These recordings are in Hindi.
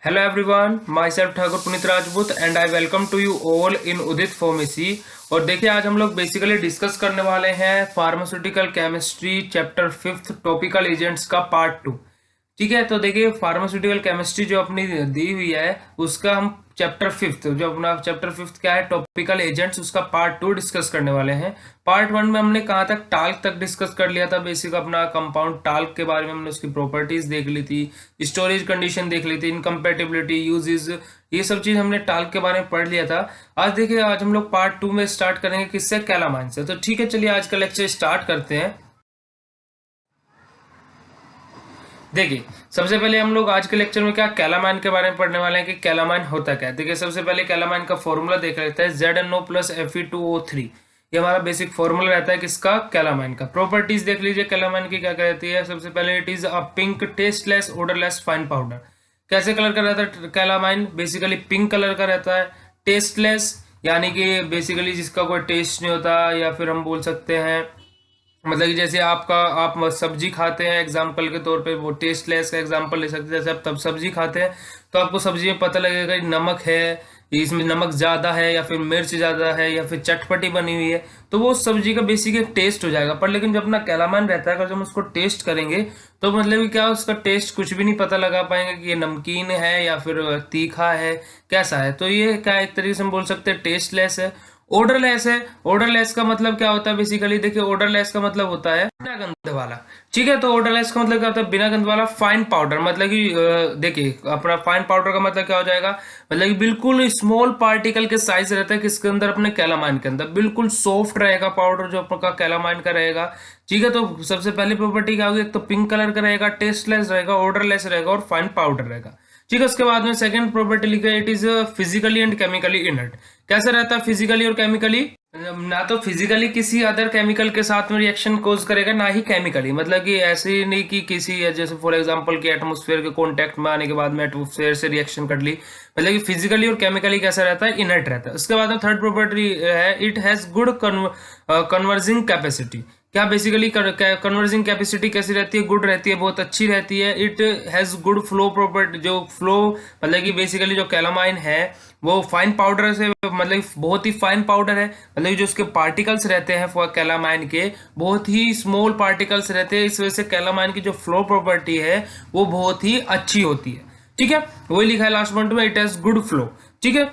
Hello everyone, myself Thakur Punit Rajput and I welcome to you all in Udit pharmacy. और देखिए आज हम लोग बेसिकली डिस्कस करने वाले हैं pharmaceutical chemistry chapter 5 topical agents का पार्ट 2। ठीक है, तो देखिए फार्मास्यूटिकल केमिस्ट्री जो अपनी दी हुई है उसका हम चैप्टर 5 जो अपना चैप्टर 5 क्या है टॉपिकल एजेंट्स, उसका पार्ट 2 डिस्कस करने वाले हैं। पार्ट 1 में हमने कहाँ तक टाल्क तक डिस्कस कर लिया था, बेसिक अपना कंपाउंड टाल्क के बारे में हमने उसकी प्रॉपर्टीज देख ली थी, स्टोरेज कंडीशन देख ली थी, इनकम्पेटिबिलिटी, यूजेस, ये सब चीज हमने टाल्क के बारे में पढ़ लिया था। आज देखिए आज हम लोग पार्ट 2 में स्टार्ट करेंगे किससे, कैलामाइन से। तो ठीक है, चलिए आज का लेक्चर स्टार्ट करते हैं। देखिए सबसे पहले हम लोग आज के लेक्चर में क्या कैलामाइन के बारे में पढ़ने वाले हैं कि कैलामाइन होता क्या है। देखिए सबसे पहले कैलामाइन का फॉर्मूला देख लेते हैं, ZnO प्लस Fe2O3। ये हमारा बेसिक फॉर्मूला रहता है किसका, कैलामाइन का। प्रॉपर्टीज देख लीजिए कैलामाइन की क्या कहती है। सबसे पहले it is a pink tasteless odourless fine powder. कैसे कलर का रहता है कैलामाइन, बेसिकली पिंक कलर का रहता है। टेस्टलेस यानी कि बेसिकली जिसका कोई टेस्ट नहीं होता, या फिर हम बोल सकते हैं मतलब कि जैसे आप सब्जी खाते हैं एग्जाम्पल के तौर पे, वो टेस्टलेस का एग्जाम्पल ले सकते हैं। जैसे आप तब सब्जी खाते हैं तो आपको सब्जी में पता लगेगा कि नमक है, इसमें नमक ज्यादा है या फिर मिर्च ज्यादा है या फिर चटपटी बनी हुई है, तो वो सब्जी का बेसिक एक टेस्ट हो जाएगा। पर लेकिन जब अपना कैलामाइन रहता है, अगर जब हम उसको टेस्ट करेंगे तो मतलब कि क्या उसका टेस्ट कुछ भी नहीं पता लगा पाएंगे कि ये नमकीन है या फिर तीखा है, कैसा है। तो ये क्या एक तरीके से हम बोल सकते हैं टेस्टलेस है। ओडरलेस है, ओडरलेस का मतलब क्या होता है बेसिकली, देखिए ओडरलेस का मतलब होता है बिना गंध वाला। ठीक है, तो ओडरलेस का मतलब क्या होता है, बिना गंध वाला फाइन पाउडर। मतलब कि देखिए अपना फाइन पाउडर का मतलब क्या हो जाएगा, मतलब कि बिल्कुल स्मॉल पार्टिकल के साइज रहता है किसके अंदर, अपने कैलामाइन के अंदर। बिल्कुल सॉफ्ट रहेगा पाउडर जो आपका कैलामाइन का रहेगा। ठीक है, तो सबसे पहली प्रॉपर्टी क्या होगी, एक तो पिंक कलर का रहेगा, टेस्टलेस रहेगा, ओडरलेस रहेगा और फाइन पाउडर रहेगा। ठीक है, उसके बाद में सेकंड प्रॉपर्टी लिखा है, it is physically and chemically inert. कैसा रहता है फिजिकली और केमिकली, ना तो फिजिकली किसी अदर केमिकल के साथ में रिएक्शन कोज करेगा, ना ही केमिकली। मतलब कि ऐसे ही नहीं कि किसी जैसे फॉर एग्जांपल कि एटमॉस्फेयर के कांटेक्ट में आने के बाद में एटमॉस्फेयर से रिएक्शन कर ली। मतलब कि फिजिकली और केमिकली कैसा रहता है, इनर्ट रहता है। उसके बाद में थर्ड प्रॉपर्टी है, it has good converging capacity. क्या बेसिकली कन्वर्जिंग कैपेसिटी कैसी रहती है, गुड रहती है, बहुत अच्छी रहती है। It has good flow property, जो फ्लो मतलब कि बेसिकली जो कैलामाइन है वो फाइन पाउडर से मतलब बहुत ही फाइन पाउडर है। मतलब जो उसके पार्टिकल्स रहते हैं कैलामाइन के, बहुत ही स्मॉल पार्टिकल्स रहते हैं। इस वजह से कैलामाइन की जो फ्लो प्रॉपर्टी है वो बहुत ही अच्छी होती है। ठीक है, वही लिखा है लास्ट पॉइंट में, इट हैज गुड फ्लो। ठीक है,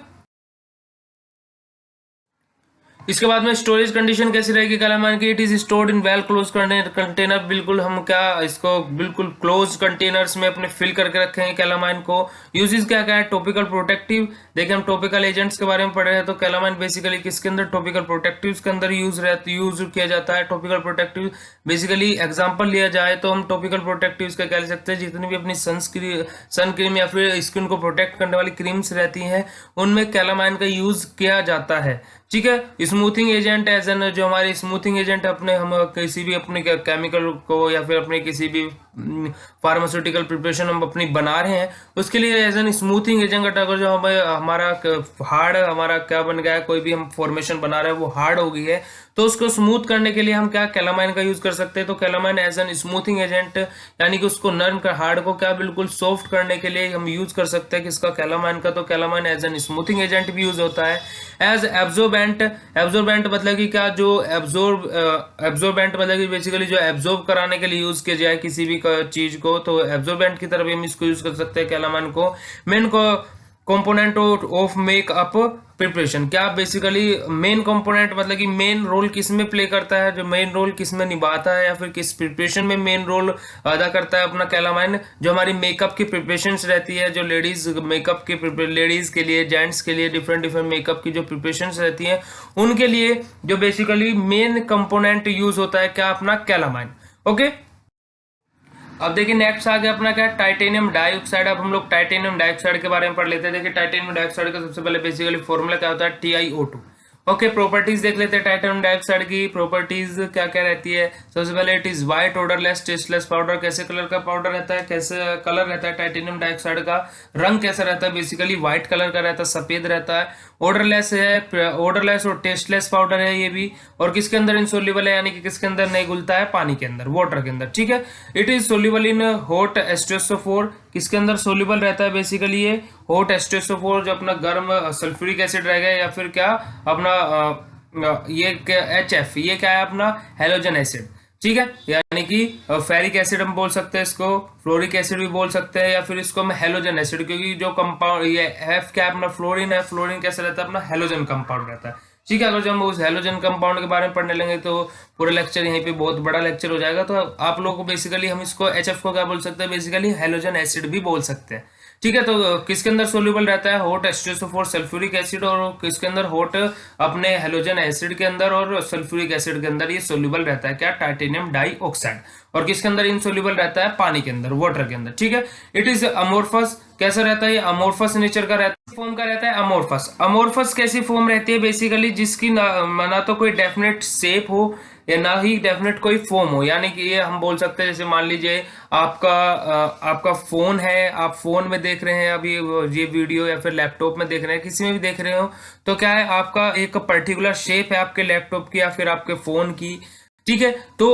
इसके बाद में स्टोरेज कंडीशन कैसी रहेगी कैलामाइन की, it is stored in well close container. बिल्कुल हम क्या इसको बिल्कुल क्लोज कंटेनर्स में अपने फिल करके रखेंगे कैलामाइन को। यूजेस क्या क्या है, टॉपिकल प्रोटेक्टिव। देखिए हम टॉपिकल एजेंट्स के बारे में पढ़ रहे हैं, तो कैलामाइन बेसिकली किसके अंदर, टॉपिकल प्रोटेक्टिव के अंदर यूज किया जाता है। टॉपिकल प्रोटेक्टिव बेसिकली एग्जाम्पल लिया जाए तो हम टॉपिकल प्रोटेक्टिव का कह सकते हैं, जितनी भी अपनी सन क्रीम या फिर स्किन को प्रोटेक्ट करने वाली क्रीम्स रहती हैं उनमें कैलामाइन का यूज किया जाता है। ठीक है, स्मूथिंग एजेंट एज एन, जो हमारे स्मूथिंग एजेंट अपने हम किसी भी अपने केमिकल को या फिर अपने किसी भी फार्मास्यूटिकल प्रिपरेशन हम अपनी बना रहे हैं उसके लिए एज एन स्मूथिंग एजेंट, अगर जो हमें हमारा हार्ड हमारा क्या बन गया है, कोई भी हम फॉर्मेशन बना रहे हैं वो हार्ड हो गई है, तो उसको स्मूथ करने के लिए हम क्या कैलामाइन का यूज कर सकते हैं। तो calamine as an smoothing agent यानी कि उसको नर्म का हार्ड को क्या बिल्कुल सॉफ्ट करने के लिए हम यूज कर सकते हैं किसका, कैलामाइन का। तो calamine as an smoothing agent भी यूज होता है। एज एब्जॉर्बेंट, एब्जॉर्बेंट मतलब कि क्या, जो एब्जॉर्बेंट मतलब कि बेसिकली जो एब्जॉर्ब कराने के लिए यूज किया जाए किसी भी चीज को, तो एब्जॉर्बेंट की तरफ हम इसको यूज कर सकते हैं कैलामाइन को। मेन को कंपोनेंट ऑफ मेकअप प्रिपरेशन, क्या बेसिकली मेन कंपोनेंट मतलब कि मेन रोल किस में प्ले करता है, जो मेन रोल किस में निभाता है या फिर किस प्रिपरेशन में मेन रोल अदा करता है अपना कैलामाइन। जो हमारी मेकअप की प्रिपरेशंस रहती है, जो लेडीज मेकअप की, लेडीज के लिए, जेंट्स के लिए डिफरेंट डिफरेंट मेकअप की जो प्रिपरेशंस रहती हैं उनके लिए जो बेसिकली मेन कंपोनेंट यूज होता है क्या, अपना कैलामाइन। ओके, अब देखिए नेक्स्ट आ गया अपना क्या, टाइटेनियम डाइऑक्साइड। अब हम लोग टाइटेनियम डाइऑक्साइड के बारे में पढ़ लेते हैं। देखिए टाइटेनियम डाइऑक्साइड का सबसे पहले बेसिकली फॉर्मूला क्या होता है, TiO2। ओके, प्रॉपर्टीज देख लेते हैं टाइटेनियम डाइऑक्साइड की। प्रॉपर्टीज क्या क्या रहती है, सबसे पहले it is white odourless tasteless powder. कैसे कलर का पाउडर रहता है, कैसे कलर रहता है टाइटेनियम डाइऑक्साइड का, रंग कैसा रहता है, बेसिकली व्हाइट कलर का रहता है, सफेद रहता है। ओडरलेस है, ओडरलेस और टेस्टलेस पाउडर है ये भी, और किसके अंदर इनसोल्यूबल है, यानी कि किसके अंदर नहीं घुलता है, पानी के अंदर, वाटर के अंदर। ठीक है, it is soluble in hot H2SO4। किसके अंदर सोल्यूबल रहता है बेसिकली, ये हॉट H2SO4 जो अपना गर्म सल्फ्यूरिक एसिड रहेगा, या फिर क्या अपना ये HF, ये क्या है अपना हेलोजन एसिड, ठीक है। यानी कि फेरिक एसिड हम बोल सकते हैं इसको, फ्लोरिक एसिड भी बोल सकते हैं, या फिर इसको हम हेलोजन एसिड, क्योंकि जो कंपाउंड ये एफ क्या है अपना फ्लोरीन है, फ्लोरीन कैसे रहता है अपना हेलोजन कंपाउंड रहता है, ठीक है। अगर जब हम उस हेलोजन कंपाउंड के बारे में पढ़ने लेंगे तो पूरा लेक्चर यहीं पे बहुत बड़ा लेक्चर हो जाएगा। तो आप लोगों को बेसिकली हम इसको HF को क्या बोल सकते हैं, बेसिकली हेलोजन एसिड भी बोल सकते हैं, ठीक है। तो किसके अंदर सोल्यूबल रहता है, हॉट H2SO4 सल्फ्यूरिक एसिड, और किसके अंदर हॉट अपने हेलोजन एसिड के अंदर और सल्फ्यूरिक एसिड के अंदर ये सोल्यूबल रहता है क्या, टाइटेनियम डाइऑक्साइड। और किसके अंदर इनसोल्यूबल रहता है, पानी के अंदर, वाटर के अंदर, ठीक है। इट इज अमोर्फस, कैसा रहता है ये, अमोर्फस नेचर का रहता है, फॉर्म का रहता है अमोर्फस। अमोर्फस कैसी फॉर्म रहती है बेसिकली, जिसकी ना तो कोई डेफिनेट शेप हो या ना ही डेफिनेट कोई फॉर्म हो। यानी कि ये हम बोल सकते हैं, जैसे मान लीजिए आपका फोन है, आप फोन में देख रहे हैं अभी ये वीडियो, या फिर लैपटॉप में देख रहे हैं, किसी में भी देख रहे हो, तो क्या है आपका एक पर्टिकुलर शेप है आपके लैपटॉप की या फिर आपके फोन की, ठीक है। तो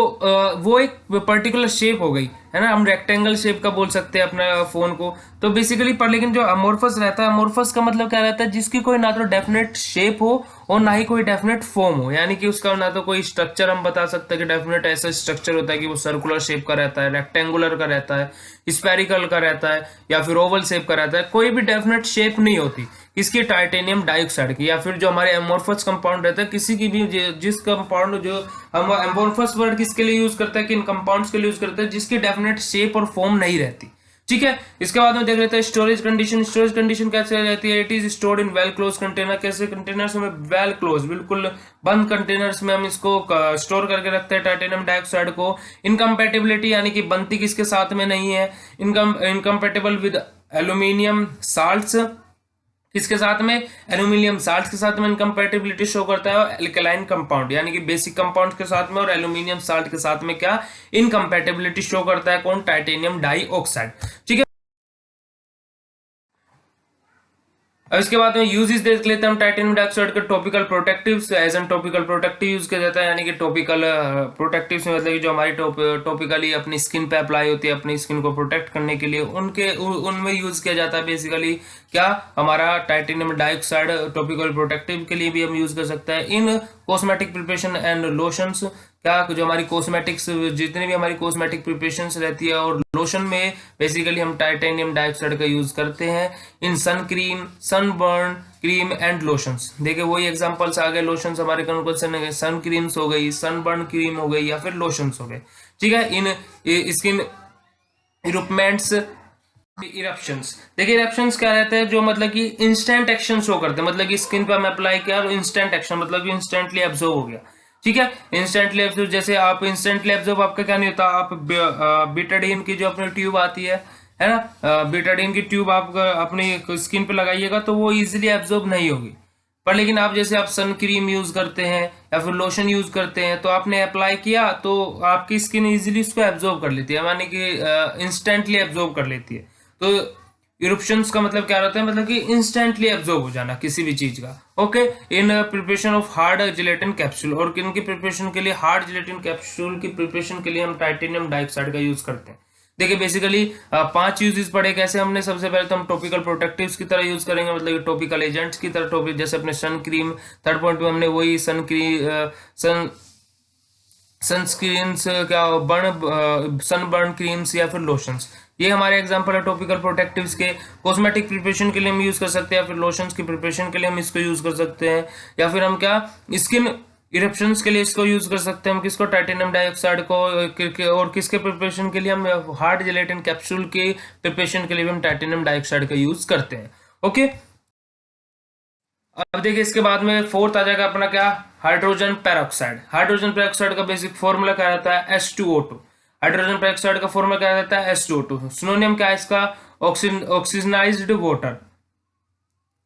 वो एक पर्टिकुलर शेप हो गई है ना, हम रेक्टेंगल शेप का बोल सकते हैं अपना फोन को। तो बेसिकली पर लेकिन जो अमोर्फस रहता है, अमोर्फस का मतलब क्या रहता है, जिसकी कोई ना तो डेफिनेट शेप हो और ना ही कोई डेफिनेट फॉर्म हो। यानी कि उसका ना तो कोई स्ट्रक्चर हम बता सकते हैं कि डेफिनेट ऐसा स्ट्रक्चर होता है कि वो सर्कुलर शेप का रहता है, रेक्टेंगुलर का रहता है, स्फेरिकल का रहता है, या फिर ओवल शेप का रहता है। कोई भी डेफिनेट शेप नहीं होती इसकी टाइटेनियम डाइऑक्साइड की, या फिर जो हमारे एमोर्फस कंपाउंड रहता है, किसी की भी जिस कंपाउंड, जो हम एमोर्फस वर्ड किसके लिए यूज करते हैं, किन कंपाउंड्स के लिए यूज करते हैं, जिसकी डेफिनेट शेप और फॉर्म नहीं रहती, ठीक है। इसके बाद में देख लेते हैं स्टोरेज कंडीशन। स्टोरेज कंडीशन कैसे रहती है, it is stored in well close container. कैसे कंटेनर्स में, वेल क्लोज, बिल्कुल बंद कंटेनर्स में हम इसको स्टोर करके रखते हैं टाइटेनियम डाइऑक्साइड को। इनकम्पेटिबिलिटी यानी कि बनती किसके साथ में नहीं है, इनकम्पेटेबल विद एल्यूमिनियम साल्ट्स, किसके साथ में, एल्यूमिनियम साल्ट के साथ में इनकम्पेटिबिलिटी शो करता है। और एल्कलाइन कंपाउंड यानी कि बेसिक कंपाउंड के साथ में और एल्यूमिनियम साल्ट के साथ में क्या इनकम्पेटिबिलिटी शो करता है, कौन, टाइटेनियम डाइऑक्साइड, ठीक है। अब इसके बाद में यूजेस देख लेते हैं हम टाइटेनियम डाइऑक्साइड के। Topical protectives, as an topical protective use किया जाता है। यानी कि टॉपिकल प्रोटेक्टिव्स में मतलब कि जो हमारी टॉपिकली अपनी स्किन पे अप्लाई होती है अपनी स्किन को प्रोटेक्ट करने के लिए, उनमें यूज किया जाता है बेसिकली क्या, हमारा टाइटेनियम डाइऑक्साइड। टॉपिकल प्रोटेक्टिव के लिए भी हम यूज कर सकते हैं। In cosmetic preparation and lotions, क्या जो हमारी कॉस्मेटिक्स, जितनी भी हमारी कॉस्मेटिक प्रिपरेशंस रहती है और लोशन में बेसिकली हम टाइटेनियम डाइऑक्साइड का यूज करते हैं। In sun cream, sunburn cream and lotions, देखिए वही एग्जांपल्स आ गए। लोशंस हमारे कौन कौन से, सन क्रीम्स हो गई, सनबर्न क्रीम हो गई, या फिर लोशंस हो गए, ठीक है। इन स्किन इरुपमेंट्स, इरप्शंस, देखिए इरप्शंस क्या रहते हैं, जो मतलब कि इंस्टेंट एक्शन शो करते हैं, मतलब कि स्किन पे हम अप्लाई किया और इंस्टेंट एक्शन, मतलब कि इंस्टेंटली एब्जॉर्ब हो गया, ठीक है। इंस्टेंटली एब्जॉर्ब, जैसे आप इंस्टेंटली एब्जॉर्ब आपका क्या नहीं होता, आप बीटाडीन की जो अपनी ट्यूब आती है ना, बीटाडीन की ट्यूब आप अपनी स्किन पे लगाइएगा तो वो इजीली एब्जॉर्ब नहीं होगी। पर लेकिन आप जैसे आप सन क्रीम यूज करते हैं या फिर लोशन यूज करते हैं, तो आपने अप्लाई किया तो आपकी स्किन इजीली उसको एब्जॉर्ब कर लेती है, यानी कि इंस्टेंटली एब्जॉर्ब कर लेती है। तो इरुप्शंस का मतलब क्या रहता है, मतलब कि इंस्टेंटली एब्जॉर्ब हो जाना किसी भी चीज का, okay. In preparation of hard gelatin capsule, और किन की प्रिपरेशन के लिए, हार्ड जिलेटिन कैप्सूल की प्रिपरेशन के लिए हम टाइटेनियम डाइऑक्साइड का यूज करते हैं। देखिए बेसिकली 5 यूजेस पढ़े कैसे हमने। सबसे पहले तो हम टॉपिकल प्रोटेक्टिव्स की तरह यूज करेंगे, मतलब टॉपिकल एजेंट्स की तरह, टॉपिक जैसे अपने सन क्रीम। थर्ड पॉइंट में हमने वही सनस्क्रीन्स, क्या सनबर्न क्रीम्स या फिर लोशंस, ये हमारे एग्जांपल है टॉपिकल प्रोटेक्टिव्स के। कॉस्मेटिक प्रिपरेशन के लिए हम यूज कर सकते हैं, या फिर लोशंस की प्रिपरेशन के लिए हम इसको यूज कर सकते हैं, या फिर हम क्या स्किन इरप्शंस के लिए इसको यूज कर सकते हैं हम, किसको, टाइटेनियम डाइऑक्साइड को। और किसके प्रिपरेशन के लिए हम, हार्ड जिलेटिन कैप्सूल के प्रिपरेशन के लिए भी हम टाइटेनियम डाइऑक्साइड का यूज करते हैं, ओके। अब देखिए इसके बाद में फोर्थ आ जाएगा अपना क्या, हाइड्रोजन पेरोक्साइड। हाइड्रोजन पेरोक्साइड का बेसिक फॉर्मूला क्या रहता है, H2O2। हाइड्रोजन पेरोक्साइड का फॉर्मूला क्या रहता है, H2O2। सिनोनिम क्या है इसका, ऑक्सीजनाइज्ड वाटर।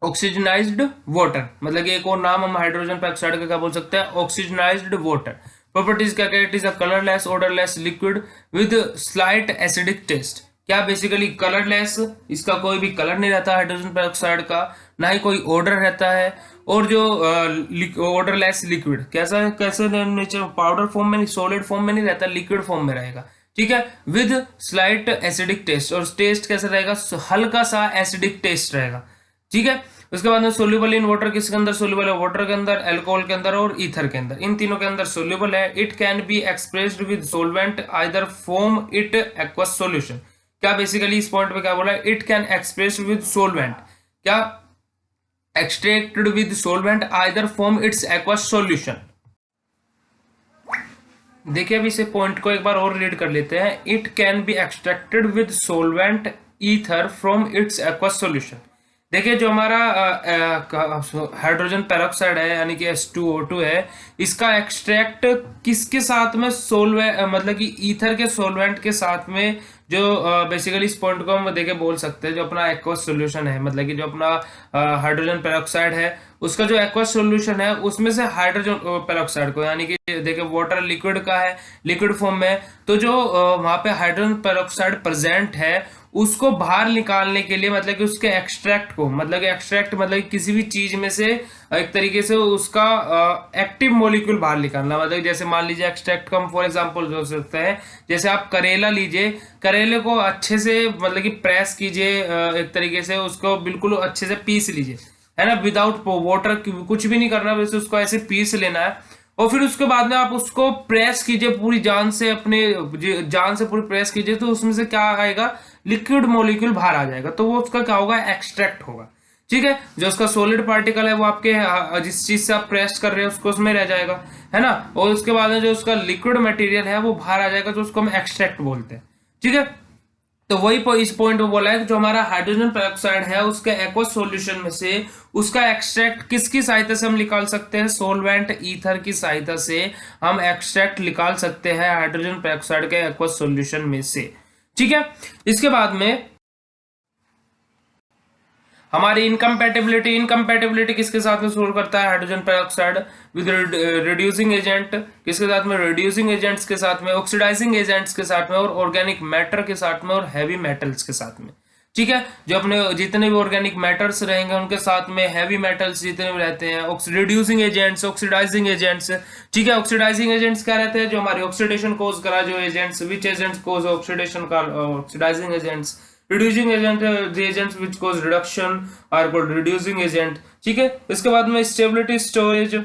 ऑक्सीजनाइज्ड वाटर मतलब कि एक और नाम हम हाइड्रोजन पेरोक्साइड का क्या बोल सकते हैं, ऑक्सीजनाइज्ड वाटर। प्रॉपर्टीज क्या, it is a colourless odourless liquid with slight acidic taste. क्या बेसिकली कलरलेस, इसका कोई भी कलर नहीं रहता हाइड्रोजन पेरोक्साइड का, ना ही कोई ऑर्डर रहता है। और जो ऑर्डरलेस लिक्विड, कैसा कैसे नेचर, पाउडर फॉर्म में नहीं, सॉलिड फॉर्म में नहीं रहता, लिक्विड फॉर्म में रहेगा, ठीक है, विद स्लाइट एसिडिक टेस्ट, और टेस्ट कैसा रहेगा, हल्का सा एसिडिक टेस्ट रहेगा। ठीक है, उसके बाद में सोल्यूबल इन वाटर, किसके अंदर सोल्यूबल है, वाटर के अंदर, अल्कोहल के अंदर और ईथर के अंदर, इन तीनों के अंदर सोल्यूबल है। It can be expressed with solvent either from it aqueous solution. क्या बेसिकली इस पॉइंट पे क्या बोला है, it can express with solvent, क्या extracted with solvent either from its aqueous solution. देखिए अब इसे पॉइंट को एक बार और रीड कर लेते हैं। It can be extracted with solvent ether from its aqueous solution. देखिए जो हमारा हाइड्रोजन पेरोक्साइड है यानी कि H2O2 है, इसका एक्सट्रैक्ट किसके साथ में, सोलवेंट मतलब कि ईथर के सोलवेंट के साथ में, जो बेसिकली इस पॉइंट को हम देखे बोल सकते हैं जो अपना एक्वस सॉल्यूशन है, मतलब कि जो अपना हाइड्रोजन पेरोक्साइड है उसका जो एक्वस सॉल्यूशन है उसमें से हाइड्रोजन पेरोक्साइड को, यानी कि देखिए वाटर लिक्विड का है, लिक्विड फॉर्म में, तो जो वहां पे हाइड्रोजन पेरोक्साइड प्रेजेंट है उसको बाहर निकालने के लिए, मतलब कि उसके एक्सट्रैक्ट को, मतलब कि एक्सट्रैक्ट मतलब कि किसी भी चीज में से एक तरीके से उसका एक्टिव मॉलिक्यूल बाहर निकालना, मतलब जैसे मान लीजिए एक्सट्रैक्ट को हम फॉर एग्जांपल जो सकते हैं, जैसे आप करेला लीजिए, करेले को अच्छे से मतलब कि प्रेस कीजिए, एक तरीके से उसको बिल्कुल अच्छे से पीस लीजिए, है ना, विदाउट वाटर, कुछ भी नहीं करना, वैसे उसको ऐसे पीस लेना है, और फिर उसके बाद में आप उसको प्रेस कीजिए पूरी जान से, अपने जान से पूरी प्रेस कीजिए, तो उसमें से क्या आएगा, लिक्विड मॉलिक्यूल बाहर आ जाएगा, तो वो उसका क्या होगा, एक्सट्रैक्ट होगा। ठीक है, जो उसका सॉलिड पार्टिकल है वो आपके जिस चीज से आप प्रेस कर रहे हैं उसको उसमें रह जाएगा, है ना, और उसके बाद में जो उसका लिक्विड मटेरियल है वो बाहर आ जाएगा, तो उसको हम एक्सट्रैक्ट बोलते हैं। ठीक है, तो वही इस पॉइंट पे बोला है कि जो हमारा हाइड्रोजन पेरोक्साइड है उसके एक्वस सॉल्यूशन में से उसका एक्सट्रैक्ट किसकी सहायता से हम निकाल सकते हैं, सोलवेंट ईथर की सहायता से हम एक्सट्रैक्ट निकाल सकते हैं हाइड्रोजन पेरोक्साइड के एक्वस सॉल्यूशन में से। ठीक है, इसके बाद में हमारी इनकम्पैटिबिलिटी किसके साथ में सोल्व करता है, hydrogen peroxide with reducing agent, किसके साथ में, रिड्यूसिंग एजेंट्स के साथ में, ऑक्सीडाइजिंग एजेंट्स के साथ में, और ऑर्गेनिक मैटर के साथ में, और हैवी मेटल्स के साथ में। ठीक है, जो अपने जितने भी ऑर्गेनिक मैटर्स रहेंगे उनके साथ में हैवी मेटल्स जितने भी रहते हैं, रिड्यूसिंग एजेंट्स, ऑक्सीडाइजिंग एजेंट्स। ठीक है, ऑक्सीडाइजिंग एजेंट्स क्या रहते हैं, जो हमारी ऑक्सीडेशन कोज करा, जो agents, which agents cause oxidation का, oxidising agents. Reducing agent, the agents which cause reduction are called reducing agent. ठीक है, इसके बाद में स्टेबिलिटी, स्टोरेज,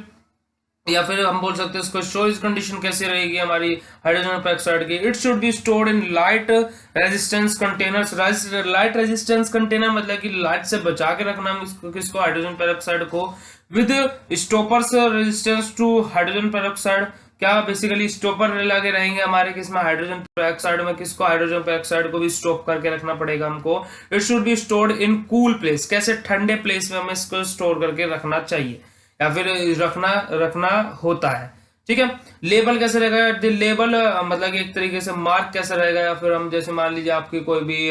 या फिर हम बोल सकते हैं इसको स्टोरेज कंडीशन कैसी रहेगी हमारी हाइड्रोजन पेरोक्साइड की, it should be stored in light resistance containers. Light resistance container मतलब कि लाइट से बचा के रखना हम किसको, हाइड्रोजन पेरोक्साइड को, with stoppers resistance to hydrogen peroxide. क्या बेसिकली स्टॉपर लगे रहेंगे हमारे किसमें, हाइड्रोजन पेरोक्साइड में, किसको, हाइड्रोजन पेरोक्साइड को भी स्टॉप करके रखना पड़ेगा हमको। It should be stored in cool place, कैसे, ठंडे प्लेस में हमें इसको स्टोर करके रखना चाहिए या फिर रखना होता है। ठीक है, लेबल कैसे रहेगा, लेबल मतलब कि एक तरीके से मार्क कैसा रहेगा, या फिर हम जैसे मान लीजिए आपकी कोई भी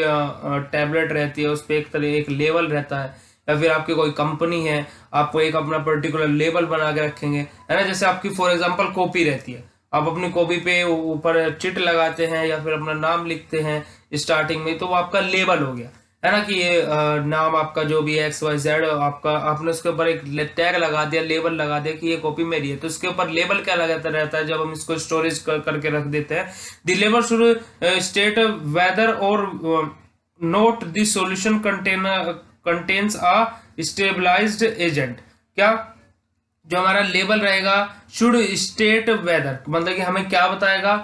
टैबलेट रहती है उस पर एक लेबल रहता है, या फिर आपकी कोई कंपनी है आपको एक अपना पर्टिकुलर लेबल बना के रखेंगे, है ना, जैसे आपकी फॉर एग्जांपल कॉपी रहती है, आप अपनी कॉपी पे ऊपर चिट लगाते हैं या फिर अपना नाम लिखते हैं स्टार्टिंग में, तो वो आपका लेबल हो गया, है ना, कि ये नाम आपका जो भी XYZ आपका, आपने उसके ऊपर एक टैग लगा दिया, लेबल लगा दिया कि ये कॉपी मेरी है, तो उसके ऊपर लेबल क्या लगाता रहता है जब हम इसको स्टोरेज करके रख देते हैं, the label should state whether or not the solution contains a stabilized agent. क्या, जो हमारा लेबल रहेगा शुड स्टेट वेदर, मतलब कि हमें क्या बताएगा,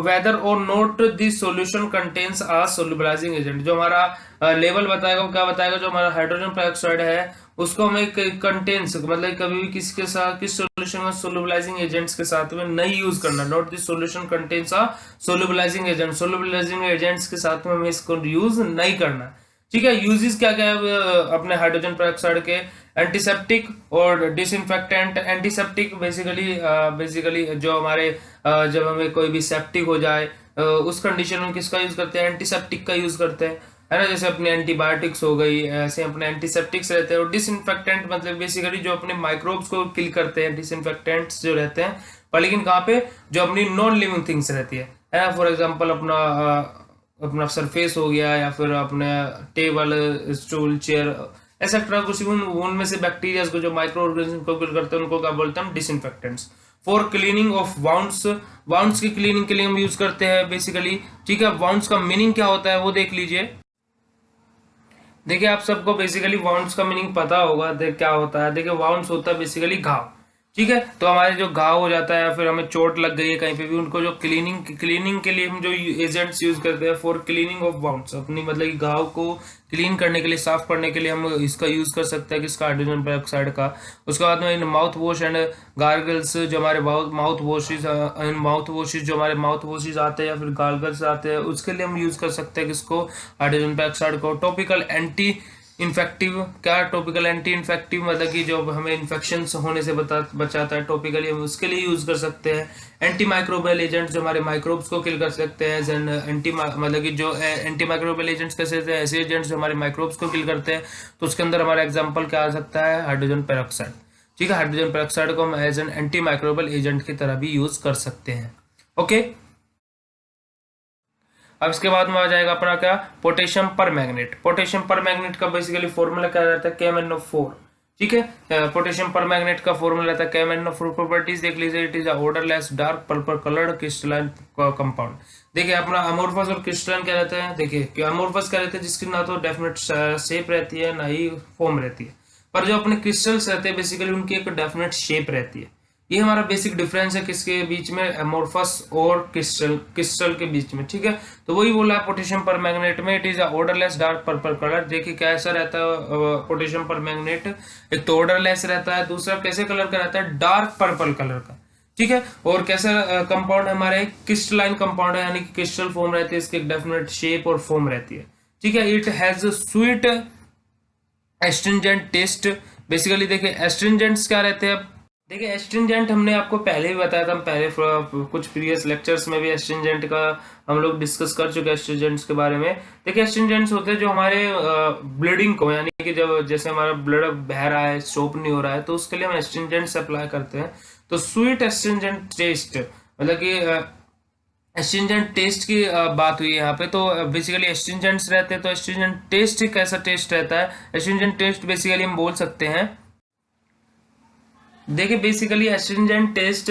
whether or not the solution contains a solubilizing agent. जो हमारा लेबल बताएगा वो क्या बताएगा, जो हमारा हाइड्रोजन पेरोक्साइड है उसको हमें कंटेन्स, मतलब कभी भी किसके साथ, किस सॉल्यूशन में, सोल्युबलाइजिंग एजेंट्स के साथ में नहीं यूज करना, note the solution contains a solubilizing agent, solubilizing agents के साथ में हमें इसको यूज नहीं करना। ठीक है, यूजेस क्या क्या है अपने हाइड्रोजन पेरोक्साइड के, एंटीसेप्टिक और डिसइंफेक्टेंट। एंटीसेप्टिक बेसिकली जो हमारे जब हमें कोई भी सेप्टिक हो जाए उस कंडीशन में किसका यूज करते हैं, एंटीसेप्टिक का यूज करते हैं, है ना, जैसे अपने एंटीबायोटिक्स हो गई, ऐसे अपने एंटीसेप्टिक्स रहते हैं। और डिसइंफेक्टेंट मतलब बेसिकली जो अपने माइक्रोब्स को किल करते हैं, डिसइंफेक्टेंट्स जो रहते हैं, पर लेकिन कहाँ पे, जो अपनी नॉन लिविंग थिंग्स रहती है ना, फॉर एग्जाम्पल अपना सरफेस हो गया, या फिर अपने टेबल, स्टूल, चेयर, एक्सेट्रा, कुछ भी उनमें से बैक्टीरिया को, जो माइक्रो ऑर्गेनिज्म को किल करते हैं, उनको क्या बोलते हैं हम, disinfectants. For cleaning of wounds, wounds की क्लीनिंग के लिए हम यूज करते हैं बेसिकली। ठीक है, वाउंड्स का मीनिंग क्या होता है वो देख लीजिए। देखिए आप सबको बेसिकली वाउंड्स का मीनिंग पता होगा, देख क्या होता है। देखिए वाउंड्स होता है बेसिकली घाव। ठीक है, तो हमारे जो घाव हो जाता है, फिर हमें चोट लग गई है कहीं पे भी, उनको जो क्लीनिंग के लिए हम जो एजेंट्स यूज करते हैं फॉर क्लीनिंग ऑफ वाउंड्स, अपनी मतलब कि घाव को क्लीन करने के लिए, साफ करने के लिए हम इसका यूज कर सकते हैं, किसका, हाइड्रोजन पेरोक्साइड का। उसके बाद में in mouth wash and gargles, जो हमारे mouth washes, in mouth washes जो हमारे माउथ वॉशेज आते हैं या फिर गार्गल्स आते हैं, उसके लिए हम यूज कर सकते हैं किसको, हाइड्रोजन पेरोक्साइड को। टॉपिकल एंटी इन्फेक्टिव, क्या टॉपिकल एंटी इन्फेक्टिव, मतलब कि जो हमें इन्फेक्शन होने से बचाता है, टॉपिकली हम उसके लिए यूज कर सकते हैं। एंटी माइक्रोबियल एजेंट्स जो हमारे माइक्रोब्स को किल कर सकते हैं, एंटी मतलब कि जो एंटी माइक्रोबियल एजेंट्स कैसे होते हैं, ऐसे एजेंट्स जो हमारे माइक्रोब्स को किल करते हैं, तो उसके अंदर हमारा एग्जाम्पल क्या आ सकता है, हाइड्रोजन पेरोक्साइड। ठीक है, हाइड्रोजन पेरोक्साइड को हम as an antimicrobial agent की तरह भी यूज कर सकते हैं। ओके, अब इसके बाद में आ जाएगा अपना क्या, पोटेशियम पर मैग्नेट। पोटेशियम पर मैग्नेट का बेसिकली फॉर्मूला क्या रहता है, KMnO4। ठीक है, पोटेशियम पर मैग्नेट का फॉर्मूला रहता है KMnO4। प्रॉपर्टीज देख लीजिए, it is odourless dark purple coloured crystalline compound. देखिए अपना अमोर्फस और क्रिस्टलाइन क्या रहते हैं, देखिए कि अमोर्फस क्या रहते हैं, जिसकी ना तो डेफिनेट शेप रहती है ना ही फॉर्म रहती है, पर जो अपने क्रिस्टल्स रहते हैं बेसिकली उनकी एक डेफिनेट शेप रहती है। ये हमारा बेसिक डिफरेंस है किसके बीच में, एमोर्फस और क्रिस्टल के बीच में। ठीक है, तो वही बोला है पोटेशियम पर मैग्नेट में, it is odourless dark purple colour. देखिए कैसा रहता है पोटेशियम पर मैग्नेट, एक तो ऑर्डरलेस रहता है, दूसरा कैसे कलर का रहता है, डार्क पर्पल कलर का। ठीक है, और कैसा कंपाउंड हमारे, क्रिस्टलाइन कंपाउंड है, यानी कि क्रिस्टल फॉर्म रहती है, इसकी एक डेफिनेट शेप और फॉर्म रहती है। ठीक है, it has sweet astringent taste. Basically देखिए एस्ट्रिंजेंट्स क्या रहते हैं, देखिए एस्ट्रिंजेंट हमने आपको पहले भी बताया था, हम पहले कुछ प्रीवियस लेक्चर्स में भी एस्ट्रिंजेंट का हम लोग डिस्कस कर चुके हैं एस्ट्रिंजेंट्स के बारे में। देखिए एस्ट्रिंजेंट्स होते हैं जो हमारे ब्लीडिंग को, यानी कि जब जैसे हमारा ब्लड बह रहा है, स्टॉप नहीं हो रहा है, तो उसके लिए हम एस्ट्रिंजेंट्स अप्लाई करते हैं। तो स्वीट एस्ट्रिंजेंट टेस्ट, मतलब कि एस्ट्रिंजेंट टेस्ट की बात हुई है यहाँ पे, तो बेसिकली एस्ट्रिंजेंट्स रहते हैं, तो एस्ट्रिंजेंट टेस्ट कैसा टेस्ट रहता है, एस्ट्रिंजेंट टेस्ट बेसिकली हम बोल सकते हैं। देखिए बेसिकली एस्ट्रिंजेंट टेस्ट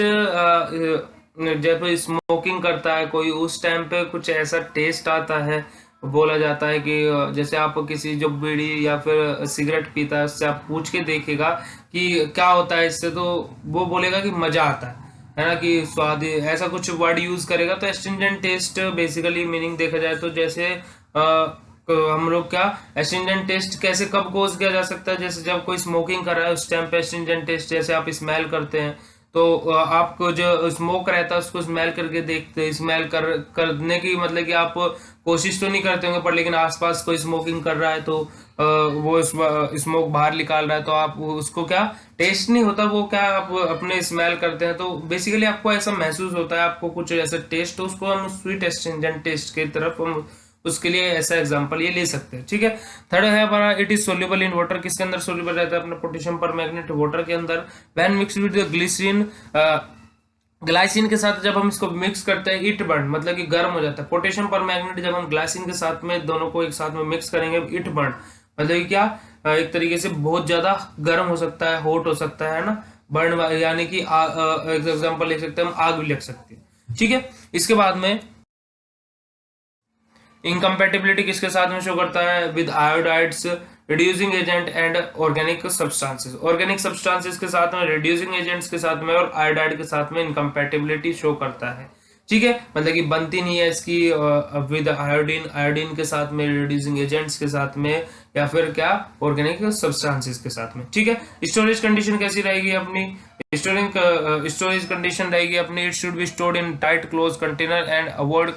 जब स्मोकिंग करता है कोई, उस टाइम पे कुछ ऐसा टेस्ट आता है, बोला जाता है कि जैसे आप किसी जो बीड़ी या फिर सिगरेट पीता है उससे आप पूछ के देखेगा कि क्या होता है इससे, तो वो बोलेगा कि मजा आता है ना, कि स्वाद, ऐसा कुछ वर्ड यूज करेगा। तो एस्ट्रिंजेंट टेस्ट बेसिकली मीनिंग देखा जाए तो जैसे हम लोग क्या, एस्ट्रिंजेंट टेस्ट कैसे कब कोज किया जा सकता है, जैसे जब कोई स्मोकिंग कर रहा है उस टाइम पे एस्ट्रिंजेंट टेस्ट, जैसे आप स्मेल करते हैं तो आपको जो स्मोक रहता है उसको स्मेल करके देखते, स्मेल करने की मतलब कि आप कोशिश तो नहीं करते होंगे, पर लेकिन आसपास कोई स्मोकिंग कर रहा है तो वो स्मोक बाहर निकाल रहा है, तो आप उसको क्या, टेस्ट नहीं होता, वो क्या आप अपने स्मेल करते हैं, तो बेसिकली आपको ऐसा महसूस होता है, आपको कुछ ऐसा टेस्ट, तो उसको हम स्वीट एस्ट्रिंजेंट टेस्ट की तरफ हम उसके लिए ऐसा एग्जांपल ये ले सकते हैं। ठीक है, थर्ड है हमारा, it is soluble in water. किसके अंदर सोल्यूबल रहता है, अपना पोटेशियम पर मैग्नेट वाटर के अंदर। When mix with glycerine, glycine के साथ जब हम इसको मिक्स करते हैं, इट बर्न, मतलब कि गर्म हो जाता है। पोटेशियम पर मैग्नेट जब हम ग्लाइसिन के साथ में दोनों को एक साथ में मिक्स करेंगे, इट बर्न मतलब कि क्या, एक तरीके से बहुत ज्यादा गर्म हो सकता है, हॉट हो सकता है ना, बर्न यानी कि एक एग्जांपल ले सकते हैं हम, आग भी लग सकती है। ठीक है, इसके बाद में इनकम्पेटिबिलिटी किसके साथ में शो करता है, with iodides, reducing agent and organic substances. Organic substances के साथ में, रिड्यूसिंग एजेंट्स के साथ में और आयोडाइड के साथ में इनकम्पेटिबिलिटी शो करता है। ठीक है, मतलब कि बनती नहीं है इसकी विद आयोडीन, आयोडीन के साथ में, रिड्यूसिंग एजेंट्स के साथ में, या फिर क्या, ऑर्गेनिक सब्सटेंसेस के साथ में। ठीक है, स्टोरेज कंडीशन कैसी रहेगी अपनी, स्टोरेज कंडीशन रहेगी अपनी, it should be stored in tight close container and avoid